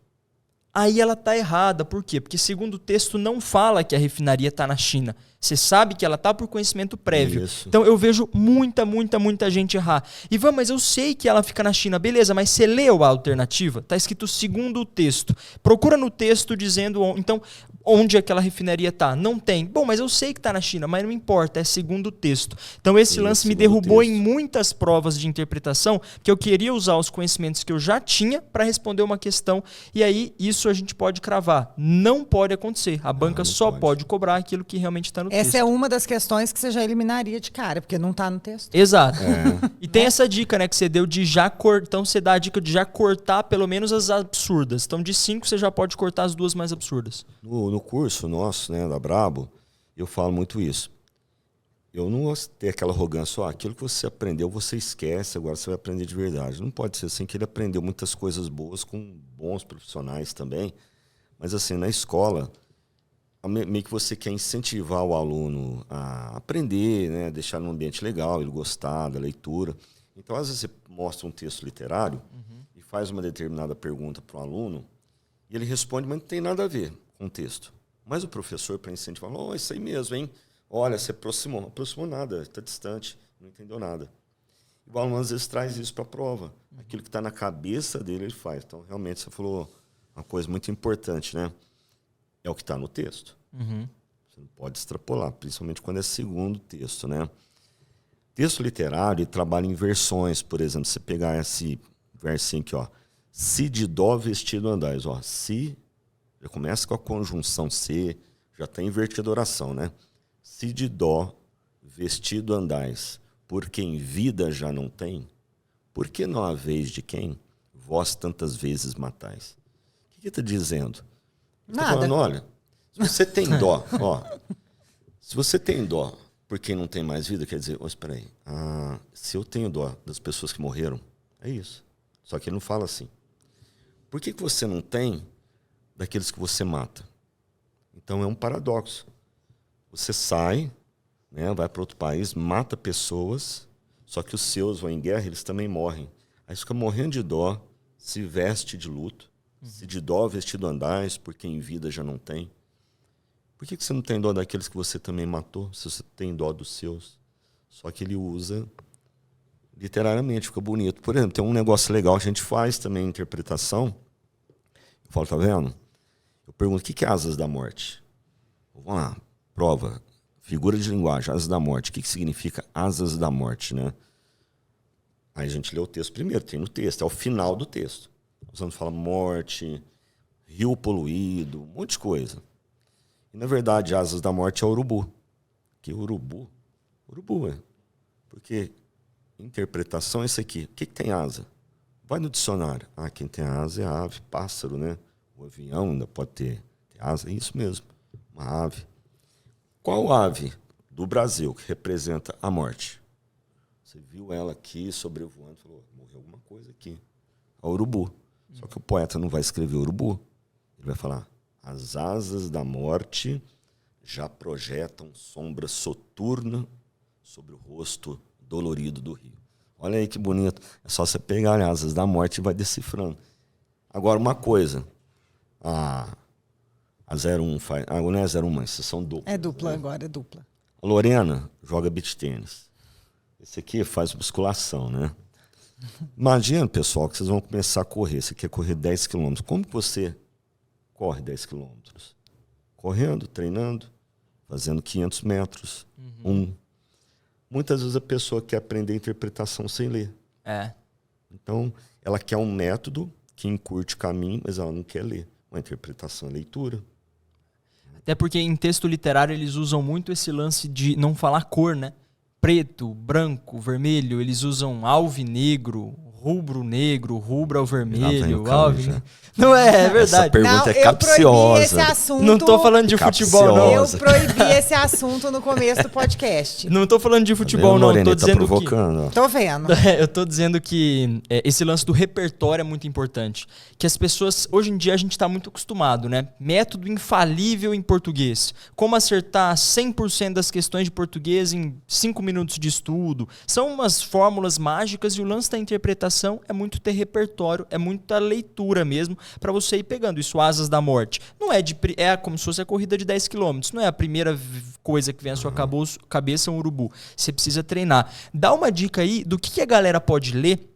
Aí ela está errada. Por quê? Porque segundo o texto não fala que a refinaria está na China. Você sabe que ela tá por conhecimento prévio. Isso. Então eu vejo muita gente errar. Ivan, mas eu sei que ela fica na China. Beleza, mas você leu a alternativa? Tá escrito segundo o texto. Procura no texto dizendo, então, onde aquela refinaria tá. Não tem. Bom, mas eu sei que tá na China, mas não importa, é segundo o texto. Então esse lance me derrubou em muitas provas de interpretação, que eu queria usar os conhecimentos que eu já tinha para responder uma questão. E aí, isso a gente pode cravar. Não pode acontecer. A banca só pode cobrar aquilo que realmente está no texto. Essa é uma das questões que você já eliminaria de cara, porque não está no texto. Exato. E tem essa dica, né, que você deu de já cortar. Então você dá a dica de já cortar pelo menos as absurdas. Então de 5 você já pode cortar as 2 mais absurdas. No curso nosso, né, da Brabo, eu falo muito isso. Eu não gosto de ter aquela arrogância, aquilo que você aprendeu você esquece, agora você vai aprender de verdade. Não pode ser assim, que ele aprendeu muitas coisas boas com bons profissionais também. Mas assim, na escola, meio que você quer incentivar o aluno a aprender, né, deixar num ambiente legal, ele gostar da leitura. Então, às vezes, você mostra um texto literário e faz uma determinada pergunta para o aluno e ele responde, mas não tem nada a ver com o texto. Mas o professor, para incentivar, fala, isso aí mesmo, hein? Olha, você aproximou. Não aproximou nada, está distante, não entendeu nada. E o aluno, às vezes, traz isso para a prova. Aquilo que está na cabeça dele, ele faz. Então, realmente, você falou uma coisa muito importante, né? É o que está no texto. Você não pode extrapolar, principalmente quando é segundo texto, né? Texto literário trabalha em versões, por exemplo, você pegar esse versinho aqui, ó. Si de dó vestido andais, ó. Si, já começa com a conjunção se, já está invertida a oração, né? Si de dó vestido andais, por quem vida já não tem, por que não há vez de quem vós tantas vezes matais? O que está dizendo? Está falando, olha, se você tem dó, ó, se você tem dó por quem não tem mais vida, quer dizer, espera aí, se eu tenho dó das pessoas que morreram, é isso. Só que ele não fala assim. Por que você não tem daqueles que você mata? Então é um paradoxo. Você sai, né, vai para outro país, mata pessoas, só que os seus vão em guerra, eles também morrem. Aí você fica morrendo de dó, se veste de luto, se de dó vestido andais, porque em vida já não tem. Por que você não tem dó daqueles que você também matou, se você tem dó dos seus? Só que ele usa literariamente, fica bonito. Por exemplo, tem um negócio legal que a gente faz também, interpretação. Eu falo, tá vendo? Eu pergunto, o que é asas da morte? Vamos lá, prova, figura de linguagem, asas da morte. O que significa asas da morte, né? Aí a gente lê o texto primeiro, tem no texto, é o final do texto. Nós vamos falar morte, rio poluído, um monte de coisa. E, na verdade, asas da morte é urubu. Que urubu é. Porque interpretação é isso aqui. O que tem asa? Vai no dicionário. Quem tem asa é a ave, pássaro, né? O avião ainda pode ter asa. É isso mesmo, uma ave. Qual ave do Brasil que representa a morte? Você viu ela aqui sobrevoando e falou, morreu alguma coisa aqui. A urubu. Só que o poeta não vai escrever urubu. Ele vai falar, as asas da morte já projetam sombra soturna sobre o rosto dolorido do rio. Olha aí que bonito. É só você pegar as asas da morte e vai decifrando. Agora, uma coisa. A 01 faz... não é 01, mas são duplas. É dupla, né? agora é dupla. A Lorena joga beach tênis. Esse aqui faz musculação, né? Imagina, pessoal, que vocês vão começar a correr. Você quer correr 10 quilômetros. Como que você corre 10 quilômetros? Correndo, treinando, fazendo 500 metros. Muitas vezes a pessoa quer aprender interpretação sem ler. Então, ela quer um método que encurte caminho, mas ela não quer ler. Uma interpretação é leitura. Até porque em texto literário eles usam muito esse lance de não falar cor, né? Preto, branco, vermelho, eles usam alvinegro, rubro-negro, rubro ao vermelho, alve... Não é verdade. Essa pergunta é capciosa. Eu proibi esse assunto. Não tô falando de futebol, não. Eu proibi esse assunto no começo do podcast. Não tô falando de futebol, não. Lorena, Tô dizendo provocando. Tô vendo. Eu tô dizendo que esse lance do repertório é muito importante. Que as pessoas, hoje em dia, a gente tá muito acostumado, né? Método infalível em português. Como acertar 100% das questões de português em 5 minutos de estudo. São umas fórmulas mágicas e o lance da interpretação interpretação, é muito ter repertório, é muita leitura mesmo, para você ir pegando isso, Asas da Morte. Não é é como se fosse a corrida de 10 km, não é a primeira coisa que vem à sua cabeça um urubu. Você precisa treinar. Dá uma dica aí do que a galera pode ler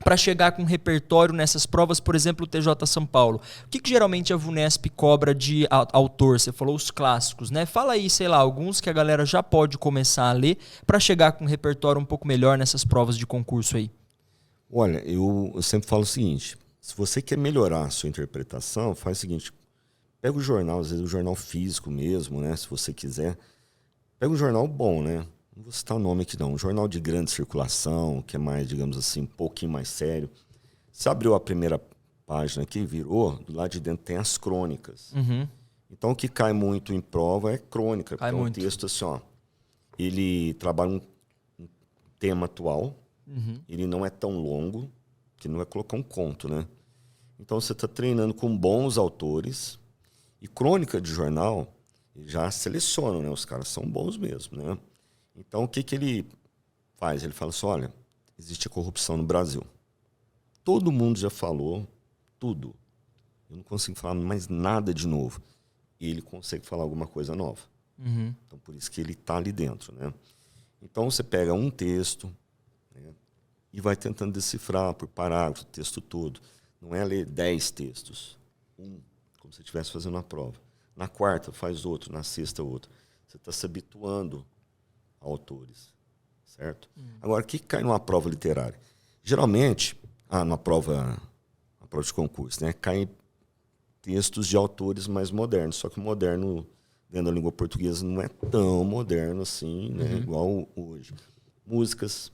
para chegar com repertório nessas provas, por exemplo, o TJ São Paulo. O que geralmente a VUNESP cobra de autor? Você falou os clássicos, né? Fala aí, sei lá, alguns que a galera já pode começar a ler para chegar com um repertório um pouco melhor nessas provas de concurso aí. Olha, eu sempre falo o seguinte, se você quer melhorar a sua interpretação, faz o seguinte, pega o jornal, às vezes o jornal físico mesmo, né? Se você quiser, pega um jornal bom, né? Não vou citar o nome aqui não, um jornal de grande circulação, que é mais, digamos assim, um pouquinho mais sério. Você abriu a primeira página aqui, virou, do lado de dentro tem as crônicas. Então o que cai muito em prova é crônica, porque é um texto assim, ó, ele trabalha um tema atual, ele não é tão longo, que não vai colocar um conto, né? Então você está treinando com bons autores, e crônica de jornal, já selecionam, né? Os caras são bons mesmo, né? Então, o que ele faz? Ele fala assim, olha, existe a corrupção no Brasil. Todo mundo já falou tudo. Eu não consigo falar mais nada de novo. E ele consegue falar alguma coisa nova. Então, por isso que ele está ali dentro, né? Então, você pega um texto, né, e vai tentando decifrar por parágrafo o texto todo. Não é ler 10 textos. Como se estivesse fazendo uma prova. Na quarta, faz outro. Na sexta, outro. Você está se habituando autores, certo? Agora, o que cai numa prova literária? Geralmente, numa prova de concurso, né, caem textos de autores mais modernos, só que o moderno, dentro da língua portuguesa, não é tão moderno assim, né, igual hoje. Músicas,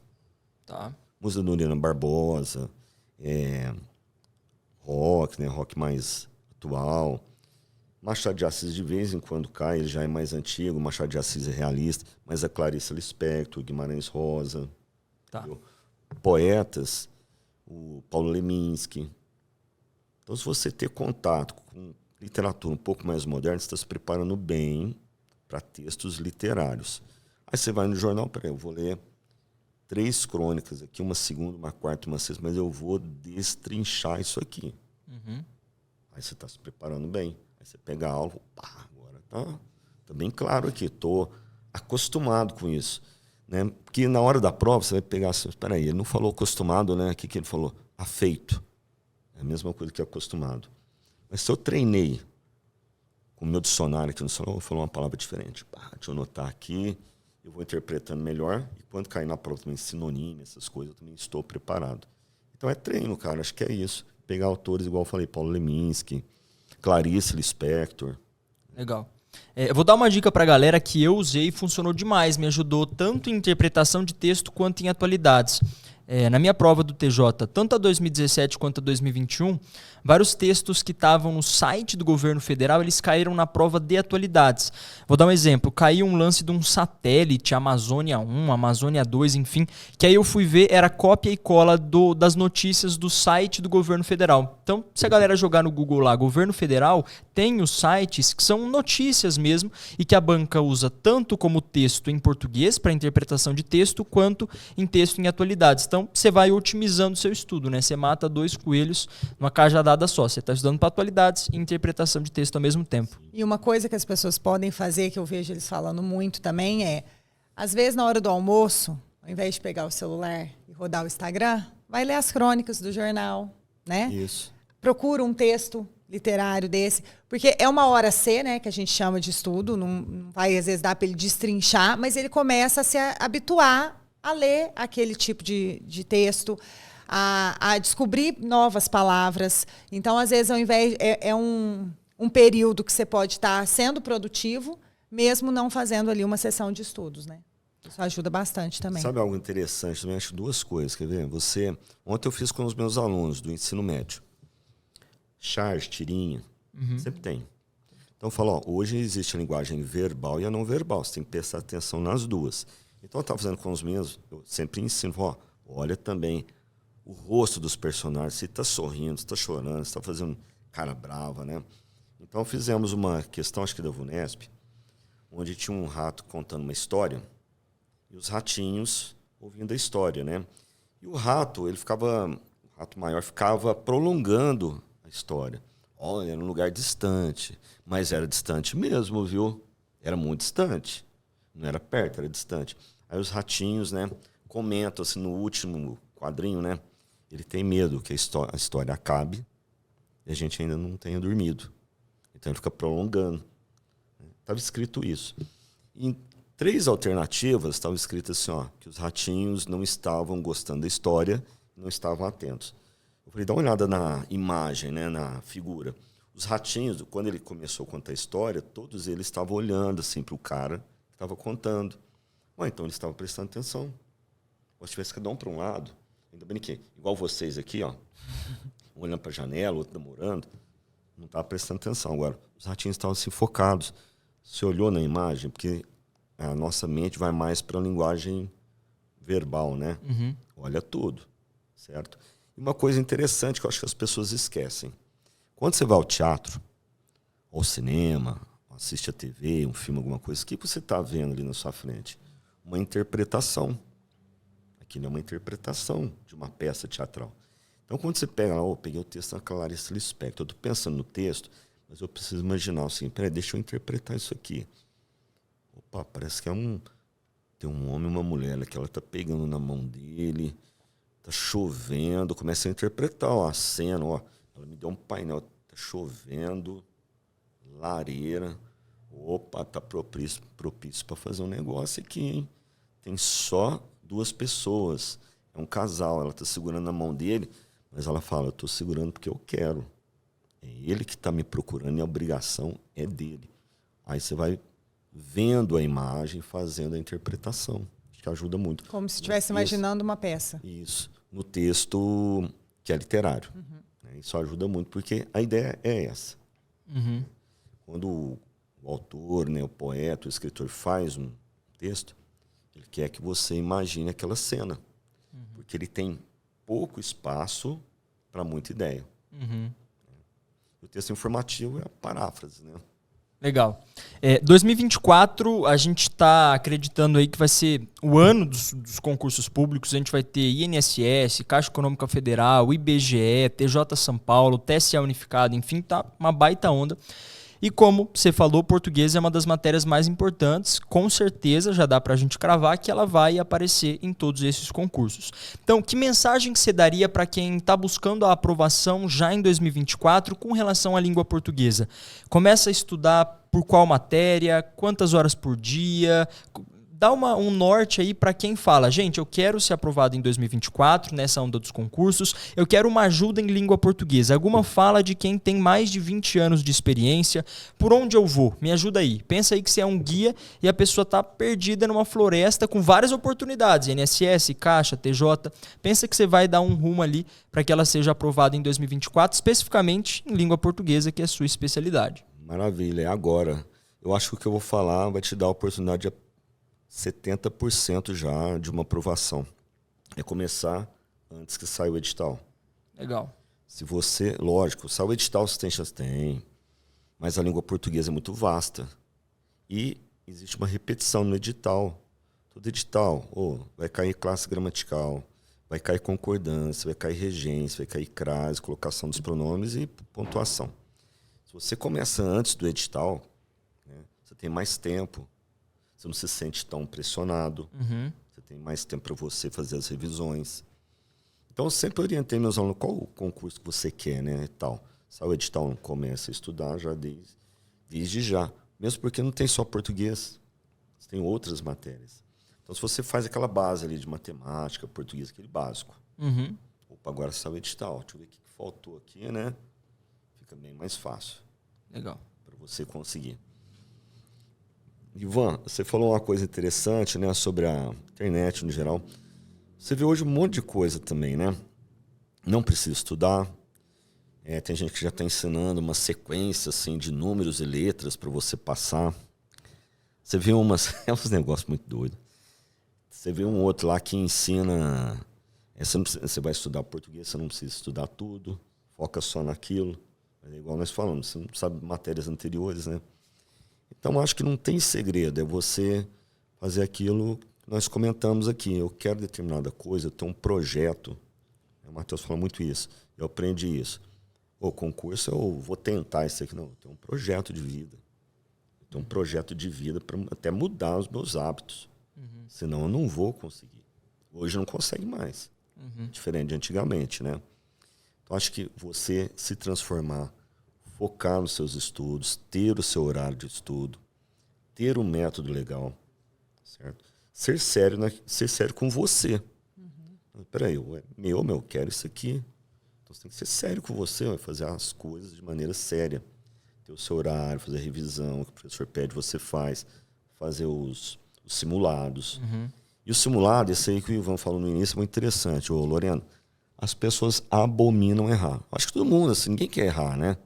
música do Nina Barbosa, rock, né, rock mais atual. Machado de Assis de vez em quando cai, ele já é mais antigo, Machado de Assis é realista, mas a Clarice Lispector, Guimarães Rosa, poetas, o Paulo Leminski. Então, se você ter contato com literatura um pouco mais moderna, você está se preparando bem para textos literários. Aí você vai no jornal, peraí, eu vou ler 3 crônicas aqui, uma segunda, uma quarta, uma sexta, mas eu vou destrinchar isso aqui. Aí você está se preparando bem. Você pega a aula, agora tá bem claro aqui, estou acostumado com isso. Né? Porque na hora da prova você vai pegar assim, espera aí, ele não falou acostumado, né? O que ele falou? Afeito. É a mesma coisa que acostumado. Mas se eu treinei com o meu dicionário aqui no salão, eu falo uma palavra diferente. Deixa eu anotar aqui, eu vou interpretando melhor, e quando cair na prova também sinônimo, essas coisas, eu também estou preparado. Então é treino, cara, acho que é isso. Pegar autores, igual eu falei, Paulo Leminski, Clarice Lispector. Legal. Eu vou dar uma dica pra galera que eu usei e funcionou demais. Me ajudou tanto em interpretação de texto quanto em atualidades. Na minha prova do TJ, tanto a 2017 quanto a 2021, vários textos que estavam no site do governo federal, eles caíram na prova de atualidades. Vou dar um exemplo. Caiu um lance de um satélite, Amazônia 1, Amazônia 2, enfim, que aí eu fui ver, era cópia e cola das notícias do site do governo federal. Então, se a galera jogar no Google lá, governo federal, tem os sites que são notícias mesmo e que a banca usa tanto como texto em português para interpretação de texto, quanto em texto em atualidades. Então, você vai otimizando o seu estudo, né? Você mata 2 coelhos numa cajadada só. Você está estudando para atualidades e interpretação de texto ao mesmo tempo. E uma coisa que as pessoas podem fazer, que eu vejo eles falando muito também, às vezes na hora do almoço, ao invés de pegar o celular e rodar o Instagram, vai ler as crônicas do jornal, né? Isso. Procura um texto literário desse, porque é uma hora C, né, que a gente chama de estudo, não vai às vezes dar para ele destrinchar, mas ele começa a se habituar a ler aquele tipo de texto, a descobrir novas palavras. Então, às vezes, ao invés um período que você pode estar sendo produtivo, mesmo não fazendo ali uma sessão de estudos, né? Isso ajuda bastante também. Sabe algo interessante? Também acho 2 coisas, quer ver? Ontem eu fiz com os meus alunos do ensino médio. Charge, tirinha, sempre tem. Então eu falo, hoje existe a linguagem verbal e a não verbal. Você tem que prestar atenção nas duas. Então eu estava fazendo com os meus, eu sempre ensino, olha também o rosto dos personagens, se está sorrindo, se está chorando, se está fazendo cara brava, né? Então fizemos uma questão, acho que da VUNESP, onde tinha um rato contando uma história e os ratinhos ouvindo a história, né? E o rato maior ficava prolongando a história. Olha, era um lugar distante, mas era distante mesmo, viu? Era muito distante. Não era perto, era distante. Aí os ratinhos, né, comentam assim no último quadrinho, né? Ele tem medo que a história acabe e a gente ainda não tenha dormido. Então ele fica prolongando. Estava escrito isso. Em 3 alternativas estava escrito assim, ó, que os ratinhos não estavam gostando da história, não estavam atentos. Eu falei, dá uma olhada na imagem, né, na figura. Os ratinhos, quando ele começou a contar a história, todos eles estavam olhando assim, para o cara que estava contando. Então eles estavam prestando atenção. Ou se tivesse cada um para um lado, ainda brinquei. Igual vocês aqui, ó, um olhando para a janela, outro namorando, não estava prestando atenção. Agora, os ratinhos estavam assim, focados. Você olhou na imagem, porque a nossa mente vai mais para a linguagem verbal, né? Uhum. Olha tudo, certo? E uma coisa interessante que eu acho que as pessoas esquecem. Quando você vai ao teatro, ao cinema, assiste a TV, um filme, alguma coisa, o que você está vendo ali na sua frente? Uma interpretação. Aquilo é uma interpretação de uma peça teatral. Então, quando você pega lá, peguei o texto da Clarice Lispector, eu estou pensando no texto, mas eu preciso imaginar assim, peraí, deixa eu interpretar isso aqui. Opa, parece que tem um homem e uma mulher que ela está pegando na mão dele, está chovendo, começa a interpretar a cena, ó, ela me deu um painel, está chovendo, lareira, opa, está propício para fazer um negócio aqui, hein? Tem só 2 pessoas, é um casal, ela está segurando a mão dele, mas ela fala, eu estou segurando porque eu quero. É ele que está me procurando e a obrigação é dele. Aí você vai vendo a imagem, fazendo a interpretação. Acho que ajuda muito. Como se estivesse imaginando uma peça. Isso. No texto que é literário. Uhum. Isso ajuda muito, porque a ideia é essa. Uhum. Quando o autor, né, o poeta, o escritor faz um texto, ele quer que você imagine aquela cena. Uhum. Porque ele tem pouco espaço para muita ideia. Uhum. O texto informativo é a paráfrase, né? Legal. 2024, a gente está acreditando aí que vai ser o ano dos concursos públicos. A gente vai ter INSS, Caixa Econômica Federal, IBGE, TJ São Paulo, TSE Unificado, enfim, tá uma baita onda. E como você falou, português é uma das matérias mais importantes. Com certeza já dá para a gente cravar que ela vai aparecer em todos esses concursos. Então, que mensagem que você daria para quem está buscando a aprovação já em 2024 com relação à língua portuguesa? Começa a estudar por qual matéria, quantas horas por dia? Dá um norte aí para quem fala, gente, eu quero ser aprovado em 2024 nessa onda dos concursos, eu quero uma ajuda em língua portuguesa. Alguma fala de quem tem mais de 20 anos de experiência, por onde eu vou? Me ajuda aí. Pensa aí que você é um guia e a pessoa está perdida numa floresta com várias oportunidades, INSS, Caixa, TJ. Pensa que você vai dar um rumo ali para que ela seja aprovada em 2024, especificamente em língua portuguesa, que é a sua especialidade. Maravilha, é agora. Eu acho que o que eu vou falar vai te dar a oportunidade de 70% já de uma aprovação. É começar antes que saia o edital. Legal. Se você, lógico, sai o edital, você tem chance? Tem. Mas a língua portuguesa é muito vasta. E existe uma repetição no edital. Todo edital, vai cair classe gramatical, vai cair concordância, vai cair regência, vai cair crase, colocação dos pronomes e pontuação. Se você começa antes do edital, né, você tem mais tempo. Você não se sente tão pressionado. Uhum. Você tem mais tempo para você fazer as revisões. Então, eu sempre orientei meus alunos qual o concurso que você quer, né? E tal. Se o edital não começa a estudar já desde já. Mesmo porque não tem só português. Você tem outras matérias. Então, se você faz aquela base ali de matemática, português, aquele básico. Uhum. Opa, agora sai o edital. Deixa eu ver o que faltou aqui, né? Fica bem mais fácil. Legal. Para você conseguir. Ivan, você falou uma coisa interessante, né, sobre a internet no geral. Você vê hoje um monte de coisa também, né? Não precisa estudar. Tem gente que já está ensinando uma sequência assim, de números e letras para você passar. Você vê uns negócios muito doidos. Você vê um outro lá que ensina... Você vai estudar português, você não precisa estudar tudo. Foca só naquilo. É igual nós falamos, você não sabe matérias anteriores, né? Então, acho que não tem segredo. É você fazer aquilo nós comentamos aqui, eu quero determinada coisa, eu tenho um projeto. O Matheus fala muito isso. Eu aprendi isso. O concurso, eu vou tentar isso aqui. Não, eu tenho um projeto de vida. Eu tenho um projeto de vida para até mudar os meus hábitos. Senão eu não vou conseguir. Hoje não consegue mais. Diferente de antigamente, né? Então, acho que você se transformar, focar nos seus estudos, ter o seu horário de estudo, ter um método legal, certo? Ser sério com você. Peraí, eu quero isso aqui. Então você tem que ser sério com você, vai fazer as coisas de maneira séria. Ter o seu horário, fazer a revisão, o que o professor pede, você faz. Fazer os simulados. E o simulado, esse aí que o Ivan falou no início, é muito interessante. Ô, Lorena, as pessoas abominam errar. Acho que todo mundo, assim, ninguém quer errar, né?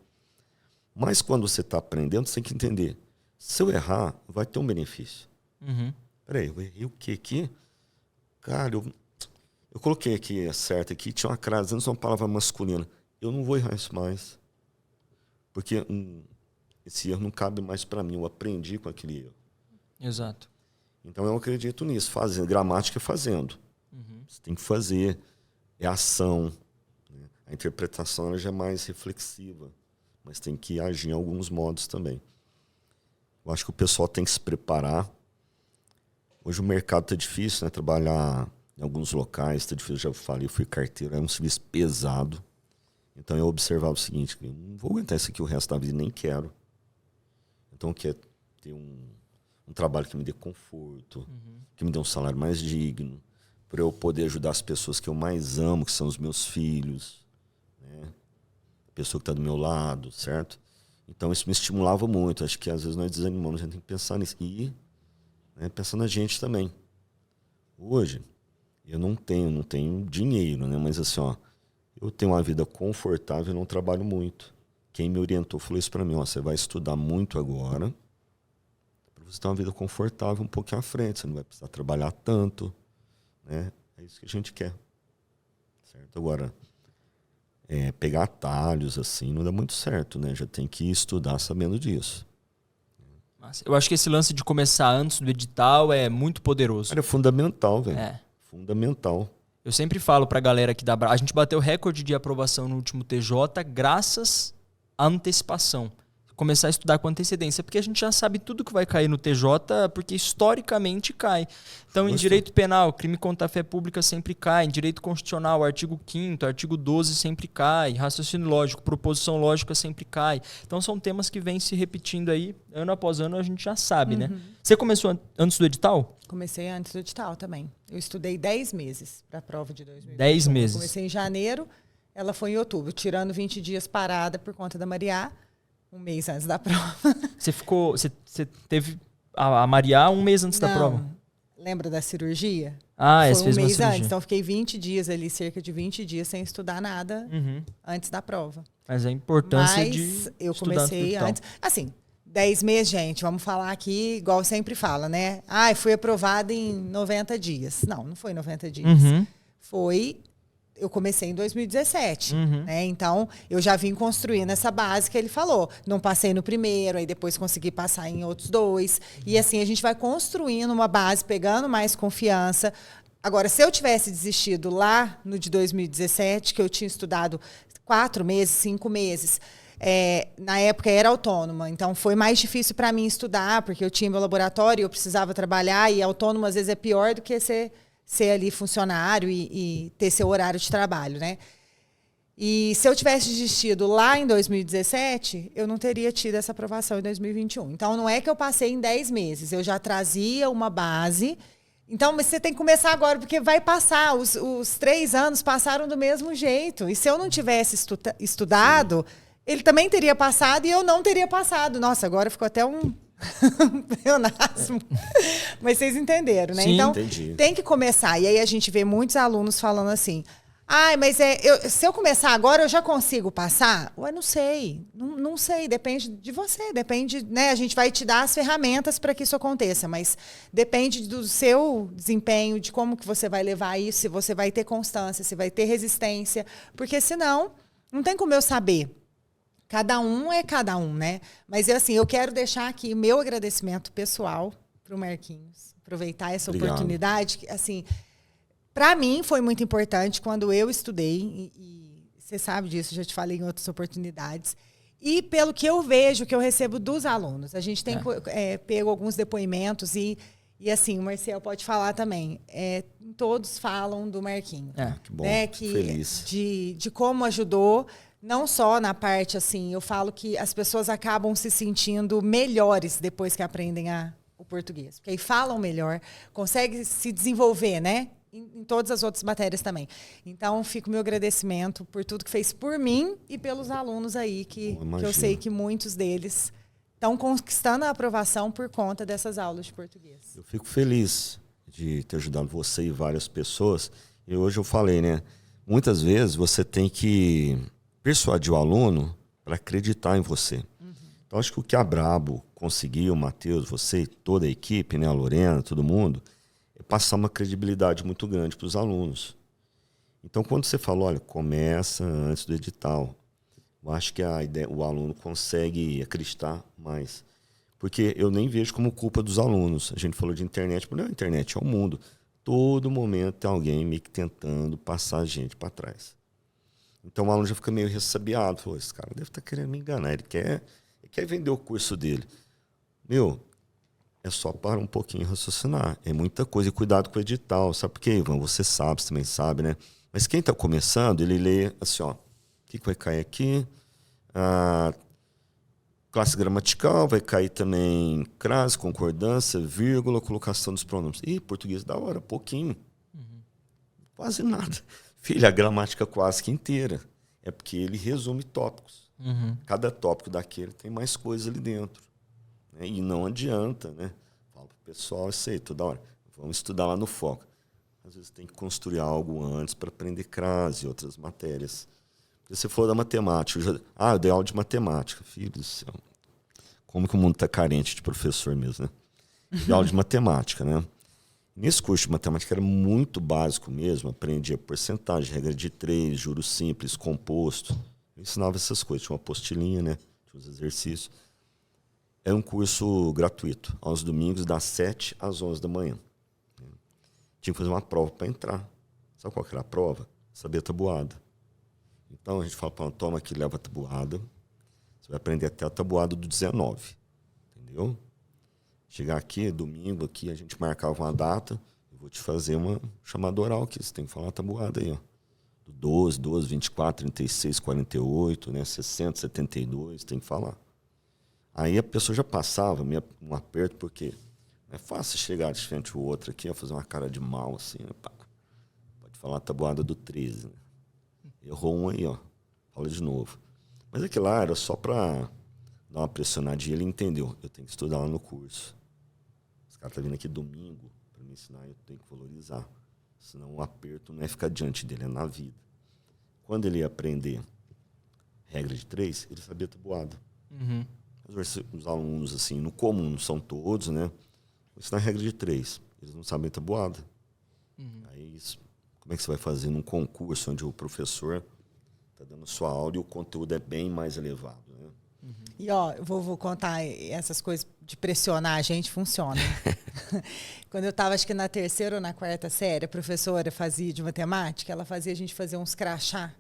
Mas quando você está aprendendo, você tem que entender. Se eu errar, vai ter um benefício. Peraí, eu errei o quê aqui? Cara, eu coloquei aqui certo aqui, tinha uma crase, não é uma palavra masculina. Eu não vou errar isso mais. Porque esse erro não cabe mais para mim. Eu aprendi com aquele erro. Exato. Então eu acredito nisso. Fazendo. Gramática é fazendo. Você tem que fazer. É ação. Né? A interpretação ela já é mais reflexiva. Mas tem que agir em alguns modos também. Eu acho que o pessoal tem que se preparar. Hoje o mercado está difícil, né? Trabalhar em alguns locais está difícil. Eu já falei, eu fui carteiro, é um serviço pesado. Então eu observava o seguinte, eu não vou aguentar isso aqui o resto da vida, nem quero. Então eu quero ter um trabalho que me dê conforto, que me dê um salário mais digno, para eu poder ajudar as pessoas que eu mais amo, que são os meus filhos, né? A pessoa que está do meu lado, certo? Então isso me estimulava muito. Acho que às vezes nós desanimamos, a gente tem que pensar nisso. E pensar na gente também. Hoje, eu não tenho dinheiro, né? Mas assim, eu tenho uma vida confortável e não trabalho muito. Quem me orientou falou isso para mim, você vai estudar muito agora para você ter uma vida confortável um pouquinho à frente, você não vai precisar trabalhar tanto, né? É isso que a gente quer. Certo? Agora, pegar atalhos assim não dá muito certo, né? Já tem que estudar sabendo disso. Eu acho que esse lance de começar antes do edital é muito poderoso. É fundamental, velho. Fundamental. Eu sempre falo pra galera aqui da Brabo, a gente bateu recorde de aprovação no último TJ graças à antecipação. Começar a estudar com antecedência, porque a gente já sabe tudo que vai cair no TJ, porque historicamente cai. Então, em direito penal, crime contra a fé pública sempre cai. Em direito constitucional, artigo 5º, artigo 12 sempre cai. Raciocínio lógico, proposição lógica sempre cai. Então, são temas que vêm se repetindo aí, ano após ano, a gente já sabe, né? Você começou antes do edital? Comecei antes do edital também. Eu estudei 10 meses para a prova de 2021. 10 meses. Comecei em janeiro, ela foi em outubro, tirando 20 dias parada por conta da Mariá. Um mês antes da prova. Você teve a Mariá um mês antes da prova? Lembra da cirurgia? Foi um mês antes. Então, eu fiquei 20 dias ali, cerca de 20 dias, sem estudar nada antes da prova. Mas a importância de Mas eu comecei antes. Assim, 10 meses, gente, vamos falar aqui, igual sempre fala, né? Fui aprovada em 90 dias. Não foi 90 dias. Eu comecei em 2017, né? Então, eu já vim construindo essa base que ele falou. Não passei no primeiro, aí depois consegui passar em outros 2. E assim, a gente vai construindo uma base, pegando mais confiança. Agora, se eu tivesse desistido lá no de 2017, que eu tinha estudado 4 meses, 5 meses, na época era autônoma, então foi mais difícil para mim estudar, porque eu tinha meu laboratório, eu precisava trabalhar, e autônomo às vezes é pior do que ser ali funcionário e ter seu horário de trabalho, né? E se eu tivesse desistido lá em 2017, eu não teria tido essa aprovação em 2021. Então, não é que eu passei em 10 meses, eu já trazia uma base. Então, mas você tem que começar agora, porque vai passar. Os 3 anos passaram do mesmo jeito. E se eu não tivesse estudado, ele também teria passado e eu não teria passado. Nossa, agora ficou até um pleonasmo. Mas vocês entenderam, né? Sim, então, entendi. Tem que começar. E aí a gente vê muitos alunos falando assim, mas se eu começar agora, eu já consigo passar? Ué, não sei. Não sei, depende de você. Depende, né? A gente vai te dar as ferramentas para que isso aconteça, mas depende do seu desempenho, de como que você vai levar isso, se você vai ter constância, se vai ter resistência, porque senão, não tem como eu saber. Cada um é cada um, né? Mas assim, eu quero deixar aqui o meu agradecimento pessoal para o Marquinhos. Aproveitar essa Obrigado. oportunidade. Assim, para mim foi muito importante quando eu estudei, e você sabe disso, já te falei em outras oportunidades. E pelo que eu vejo, que eu recebo dos alunos. A gente tem pego alguns depoimentos e assim, o Marcel pode falar também. Todos falam do Marquinhos. Que bom, né? feliz. De como ajudou, não só na parte, assim, eu falo que as pessoas acabam se sentindo melhores depois que aprendem o português. Porque aí falam melhor, conseguem se desenvolver, né? Em todas as outras matérias também. Então, fica o meu agradecimento por tudo que fez por mim e pelos alunos aí, que eu sei que muitos deles estão conquistando a aprovação por conta dessas aulas de português. Eu fico feliz de ter ajudado você e várias pessoas. E hoje eu falei, né? Muitas vezes você tem que persuadir o aluno para acreditar em você. Então, acho que o que a Brabo conseguiu, o Matheus, você e toda a equipe, né? A Lorena, todo mundo, é passar uma credibilidade muito grande para os alunos. Então, quando você falou, olha, começa antes do edital, eu acho que o aluno consegue acreditar mais. Porque eu nem vejo como culpa dos alunos. A gente falou de internet, mas não, a internet é o mundo. Todo momento tem alguém meio que tentando passar a gente para trás. Então o aluno já fica meio ressabiado. Falou, esse cara deve estar querendo me enganar. Ele quer vender o curso dele. É só parar um pouquinho e raciocinar. É muita coisa. E cuidado com o edital. Sabe por quê, Ivan? Você sabe, você também sabe, né? Mas quem está começando, ele lê assim, ó. O que vai cair aqui? Classe gramatical, vai cair também crase, concordância, vírgula, colocação dos pronomes. Ih, português da hora, pouquinho. Quase nada. Filha, a gramática quase que inteira. É porque ele resume tópicos. Cada tópico daquele tem mais coisa ali dentro. Né? E não adianta, né? Falo pro pessoal, eu sei, toda hora. Vamos estudar lá no foco. Às vezes tem que construir algo antes para aprender crase e outras matérias. Você falou da matemática. Eu dei aula de matemática. Filho do céu. Como que o mundo está carente de professor mesmo, né? Dei aula de matemática, né? Nesse curso de matemática era muito básico mesmo. Aprendia porcentagem, regra de 3, juros simples, composto. Eu ensinava essas coisas. Tinha uma apostilinha, né? Tinha os exercícios. Era um curso gratuito. Aos domingos, das 7 às 11 da manhã. Tinha que fazer uma prova para entrar. Sabe qual que era a prova? Saber a tabuada. Então, a gente fala, toma aqui, leva a tabuada. Você vai aprender até a tabuada do 19. Entendeu? Chegar aqui, domingo, aqui, a gente marcava uma data. Eu vou te fazer uma chamada oral aqui. Você tem que falar a tabuada aí, ó. Do 12, 24, 36, 48, né? 60, 72, tem que falar. Aí a pessoa já passava um aperto, porque não é fácil chegar de frente ao outro aqui, fazer uma cara de mal, assim, né? Pode falar a tabuada do 13, né? Errou um aí, ó. Fala de novo. Mas aquilo lá era só para dar uma pressionadinha. Ele entendeu. Eu tenho que estudar lá no curso. Esse cara tá vindo aqui domingo para me ensinar. Eu tenho que valorizar. Senão o aperto não é ficar diante dele, é na vida. Quando ele ia aprender regra de 3, ele sabia tabuada. Os alunos, assim, no comum, não são todos, né? Vou ensinar regra de 3. Eles não sabem tabuada. Aí isso... Como é que você vai fazer num concurso onde o professor está dando sua aula e o conteúdo é bem mais elevado, né? E, ó, eu vou contar essas coisas de pressionar a gente, funciona. Quando eu estava, acho que na 3ª ou na 4ª série, a professora fazia de matemática, ela fazia a gente fazer uns crachá.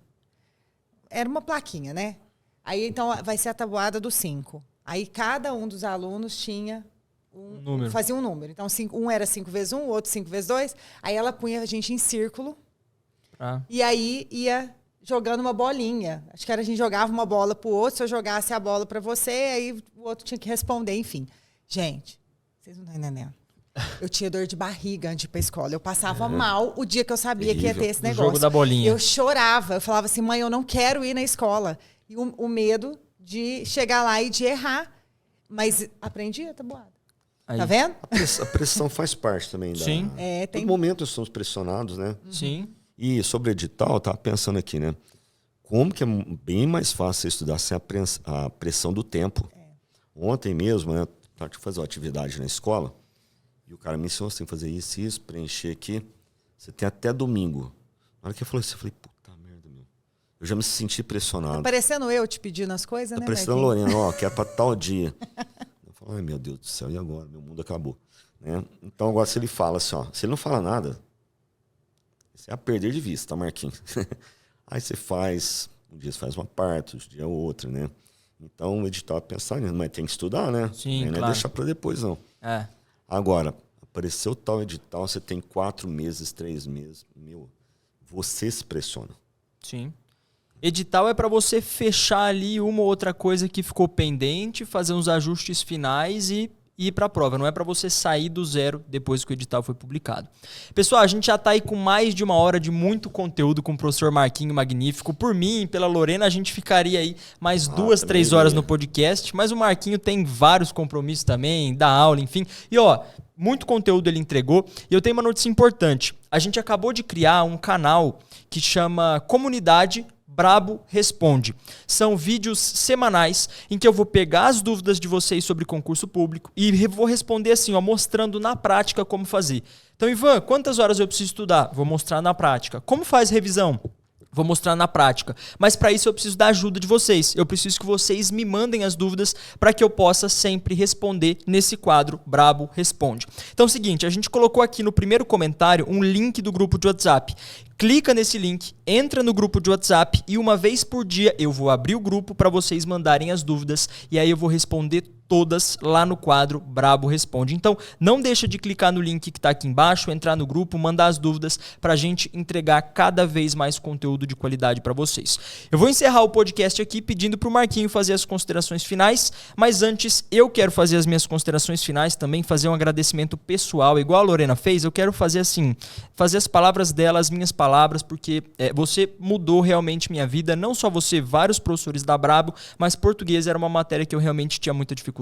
Era uma plaquinha, né? Aí, então, vai ser a tabuada do 5. Aí, cada um dos alunos tinha um número. Fazia um número. Então, um era 5 vezes 1, o outro 5 vezes 2. Aí, ela punha a gente em círculo. E aí, ia jogando uma bolinha. Acho que a gente jogava uma bola pro outro. Se eu jogasse a bola para você, aí o outro tinha que responder. Enfim. Gente, vocês não estão entendendo. Eu tinha dor de barriga antes de ir pra escola. Eu passava mal o dia que eu sabia que ia ter esse negócio. O jogo da bolinha. Eu chorava. Eu falava assim, mãe, eu não quero ir na escola. E o medo de chegar lá e de errar. Mas aprendi a tabuada. Aí. Tá vendo? A pressão faz parte também. Sim. Todo momento nós somos pressionados, né? Sim. E sobre edital, eu tava pensando aqui, né? Como que é bem mais fácil você estudar sem a pressão do tempo. Ontem mesmo, né? Tinha que fazer uma atividade na escola. E o cara me ensinou, você tem que fazer isso, preencher aqui. Você tem até domingo. Na hora que eu falei isso, eu falei, puta merda, meu. Eu já me senti pressionado. Tá parecendo eu te pedindo as coisas, tá né? Parecendo a Lorena, ó, que é pra tal dia. Eu Ai, meu Deus do céu, e agora? Meu mundo acabou. Né? Então, agora, se ele fala assim, ó, se ele não fala nada, você é a perder de vista, tá, Marquinhos? Aí você faz, um dia você faz uma parte, outro dia outra, né? Então, o edital pensar nisso, mas tem que estudar, né? Sim, não claro. é deixar para depois, não. Agora, apareceu tal edital, você tem 4 meses, 3 meses, você se pressiona. Sim. Edital é para você fechar ali uma ou outra coisa que ficou pendente, fazer uns ajustes finais e ir para a prova. Não é para você sair do zero depois que o edital foi publicado. Pessoal, a gente já está aí com mais de 1 hora de muito conteúdo com o professor Marquinho Magnífico. Por mim, pela Lorena, a gente ficaria aí mais 2, 3 horas no podcast. Mas o Marquinho tem vários compromissos também, dá aula, enfim. E ó, muito conteúdo ele entregou. E eu tenho uma notícia importante. A gente acabou de criar um canal que chama Comunidade Brabo Responde. São vídeos semanais em que eu vou pegar as dúvidas de vocês sobre concurso público e vou responder assim, ó, mostrando na prática como fazer. Então, Ivan, quantas horas eu preciso estudar? Vou mostrar na prática. Como faz revisão? Vou mostrar na prática. Mas para isso eu preciso da ajuda de vocês. Eu preciso que vocês me mandem as dúvidas para que eu possa sempre responder nesse quadro Brabo Responde. Então é o seguinte, a gente colocou aqui no primeiro comentário um link do grupo de WhatsApp. Clica nesse link, entra no grupo de WhatsApp e uma vez por dia eu vou abrir o grupo para vocês mandarem as dúvidas e aí eu vou responder todas lá no quadro Brabo Responde. Então, não deixa de clicar no link que está aqui embaixo, entrar no grupo, mandar as dúvidas para a gente entregar cada vez mais conteúdo de qualidade para vocês. Eu vou encerrar o podcast aqui pedindo para o Marquinho fazer as considerações finais, mas antes eu quero fazer as minhas considerações finais também, fazer um agradecimento pessoal, igual a Lorena fez. Eu quero fazer assim, fazer as palavras dela, as minhas palavras, porque você mudou realmente minha vida, não só você, vários professores da Brabo, mas português era uma matéria que eu realmente tinha muita dificuldade.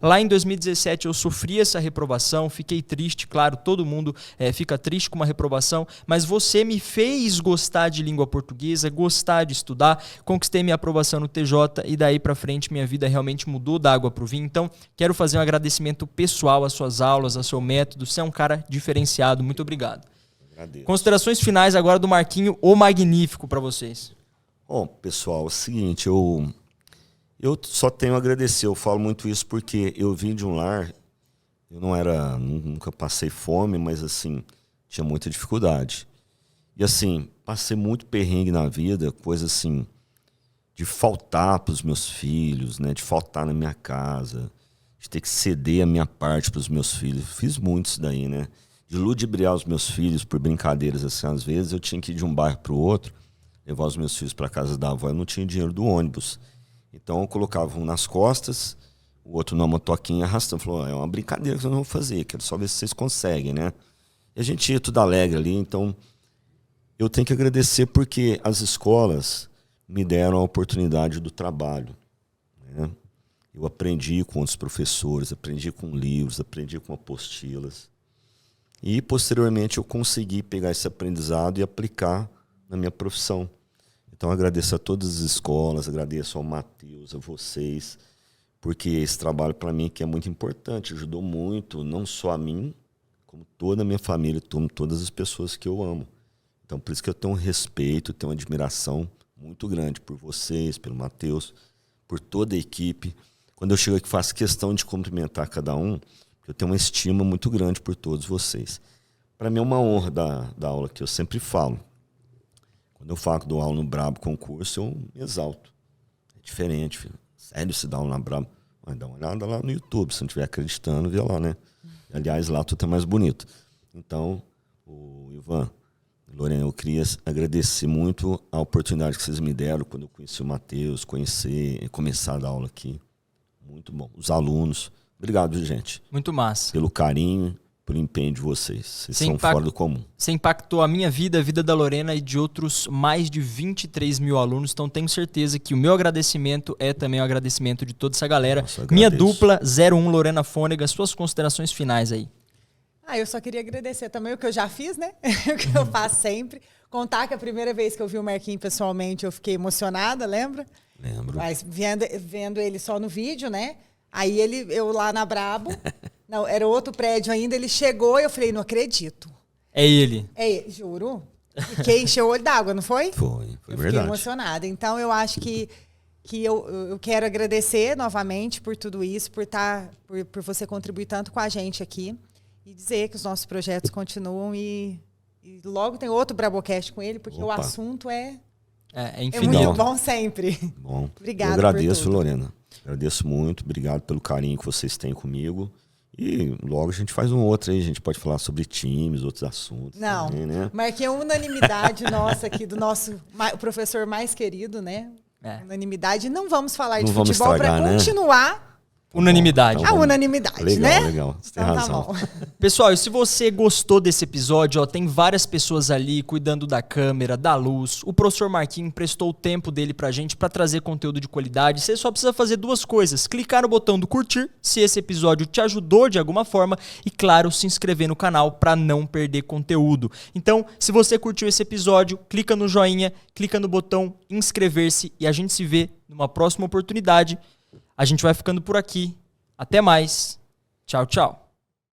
Lá em 2017 eu sofri essa reprovação, fiquei triste, claro, todo mundo fica triste com uma reprovação, mas você me fez gostar de língua portuguesa, gostar de estudar, conquistei minha aprovação no TJ e daí pra frente minha vida realmente mudou da água pro vinho. Então, quero fazer um agradecimento pessoal às suas aulas, ao seu método, você é um cara diferenciado, muito obrigado. Agradeço. Considerações finais agora do Marquinho, o Magnífico, para vocês. Bom, pessoal, é o seguinte, eu só tenho a agradecer, eu falo muito isso porque eu vim de um lar, nunca passei fome, mas assim, tinha muita dificuldade. E assim, passei muito perrengue na vida, coisa assim, de faltar para os meus filhos, né, de faltar na minha casa, de ter que ceder a minha parte para os meus filhos. Fiz muito isso daí, né? De ludibriar os meus filhos por brincadeiras assim, às vezes eu tinha que ir de um bairro para o outro, levar os meus filhos para casa da avó, eu não tinha dinheiro do ônibus. Então eu colocava um nas costas, o outro numa motoquinha arrastando. Falou, é uma brincadeira que eu não vou fazer, quero só ver se vocês conseguem, né? E a gente ia tudo alegre ali, então eu tenho que agradecer porque as escolas me deram a oportunidade do trabalho, né? Eu aprendi com outros professores, aprendi com livros, aprendi com apostilas. E posteriormente eu consegui pegar esse aprendizado e aplicar na minha profissão. Então agradeço a todas as escolas, agradeço ao Matheus, a vocês, porque esse trabalho para mim que é muito importante, ajudou muito, não só a mim, como toda a minha família, todas as pessoas que eu amo. Então por isso que eu tenho um respeito, tenho uma admiração muito grande por vocês, pelo Matheus, por toda a equipe. Quando eu chego aqui faço questão de cumprimentar cada um, eu tenho uma estima muito grande por todos vocês. Para mim é uma honra da aula que eu sempre falo. Quando eu falo que dou aula no Brabo Concurso, eu me exalto. É diferente, filho. Sério, se dá aula na Brabo. Mas dá uma olhada lá no YouTube, se não estiver acreditando, vê lá, né? Aliás, lá tudo é mais bonito. Então, o Ivan, Lorena, eu queria agradecer muito a oportunidade que vocês me deram quando eu conheci o Matheus, começar a dar aula aqui. Muito bom. Os alunos. Obrigado, gente. Muito massa. Pelo carinho, pelo empenho de vocês. Vocês são fora do comum. Você impactou a minha vida, a vida da Lorena e de outros mais de 23 mil alunos. Então tenho certeza que o meu agradecimento é também o agradecimento de toda essa galera. Nossa, minha dupla 01 Lorena Fônega, suas considerações finais aí. Eu só queria agradecer também o que eu já fiz, né? O que eu faço sempre. Contar que a primeira vez que eu vi o Marquinhos pessoalmente eu fiquei emocionada, lembra? Lembro. Mas vendo ele só no vídeo, né? Aí eu lá na Brabo, não, era outro prédio ainda, ele chegou e eu falei, não acredito. É ele. É ele, juro. Fiquei encheu o olho d'água, não foi? Foi verdade. Fiquei emocionada. Então eu acho que que eu quero agradecer novamente por tudo isso, por você contribuir tanto com a gente aqui e dizer que os nossos projetos continuam e logo tem outro Brabocast com ele, porque o assunto é infinito. muito bom sempre. Bom, Obrigada. Eu agradeço, Lorena. Agradeço muito. Obrigado pelo carinho que vocês têm comigo. E logo a gente faz um outro aí. A gente pode falar sobre times, outros assuntos. Não, também, né? marquei a unanimidade nossa aqui, do nosso o professor mais querido, né? Unanimidade. Não vamos falar de futebol para continuar. Unanimidade. A unanimidade, legal, né? Legal, você tem razão. Tá bom. Pessoal, e se você gostou desse episódio, tem várias pessoas ali cuidando da câmera, da luz. O professor Marquinhos emprestou o tempo dele pra gente pra trazer conteúdo de qualidade. Você só precisa fazer duas coisas. Clicar no botão do curtir, se esse episódio te ajudou de alguma forma. E, claro, se inscrever no canal pra não perder conteúdo. Então, se você curtiu esse episódio, clica no joinha, clica no botão inscrever-se e a gente se vê numa próxima oportunidade. A gente vai ficando por aqui. Até mais. Tchau, tchau.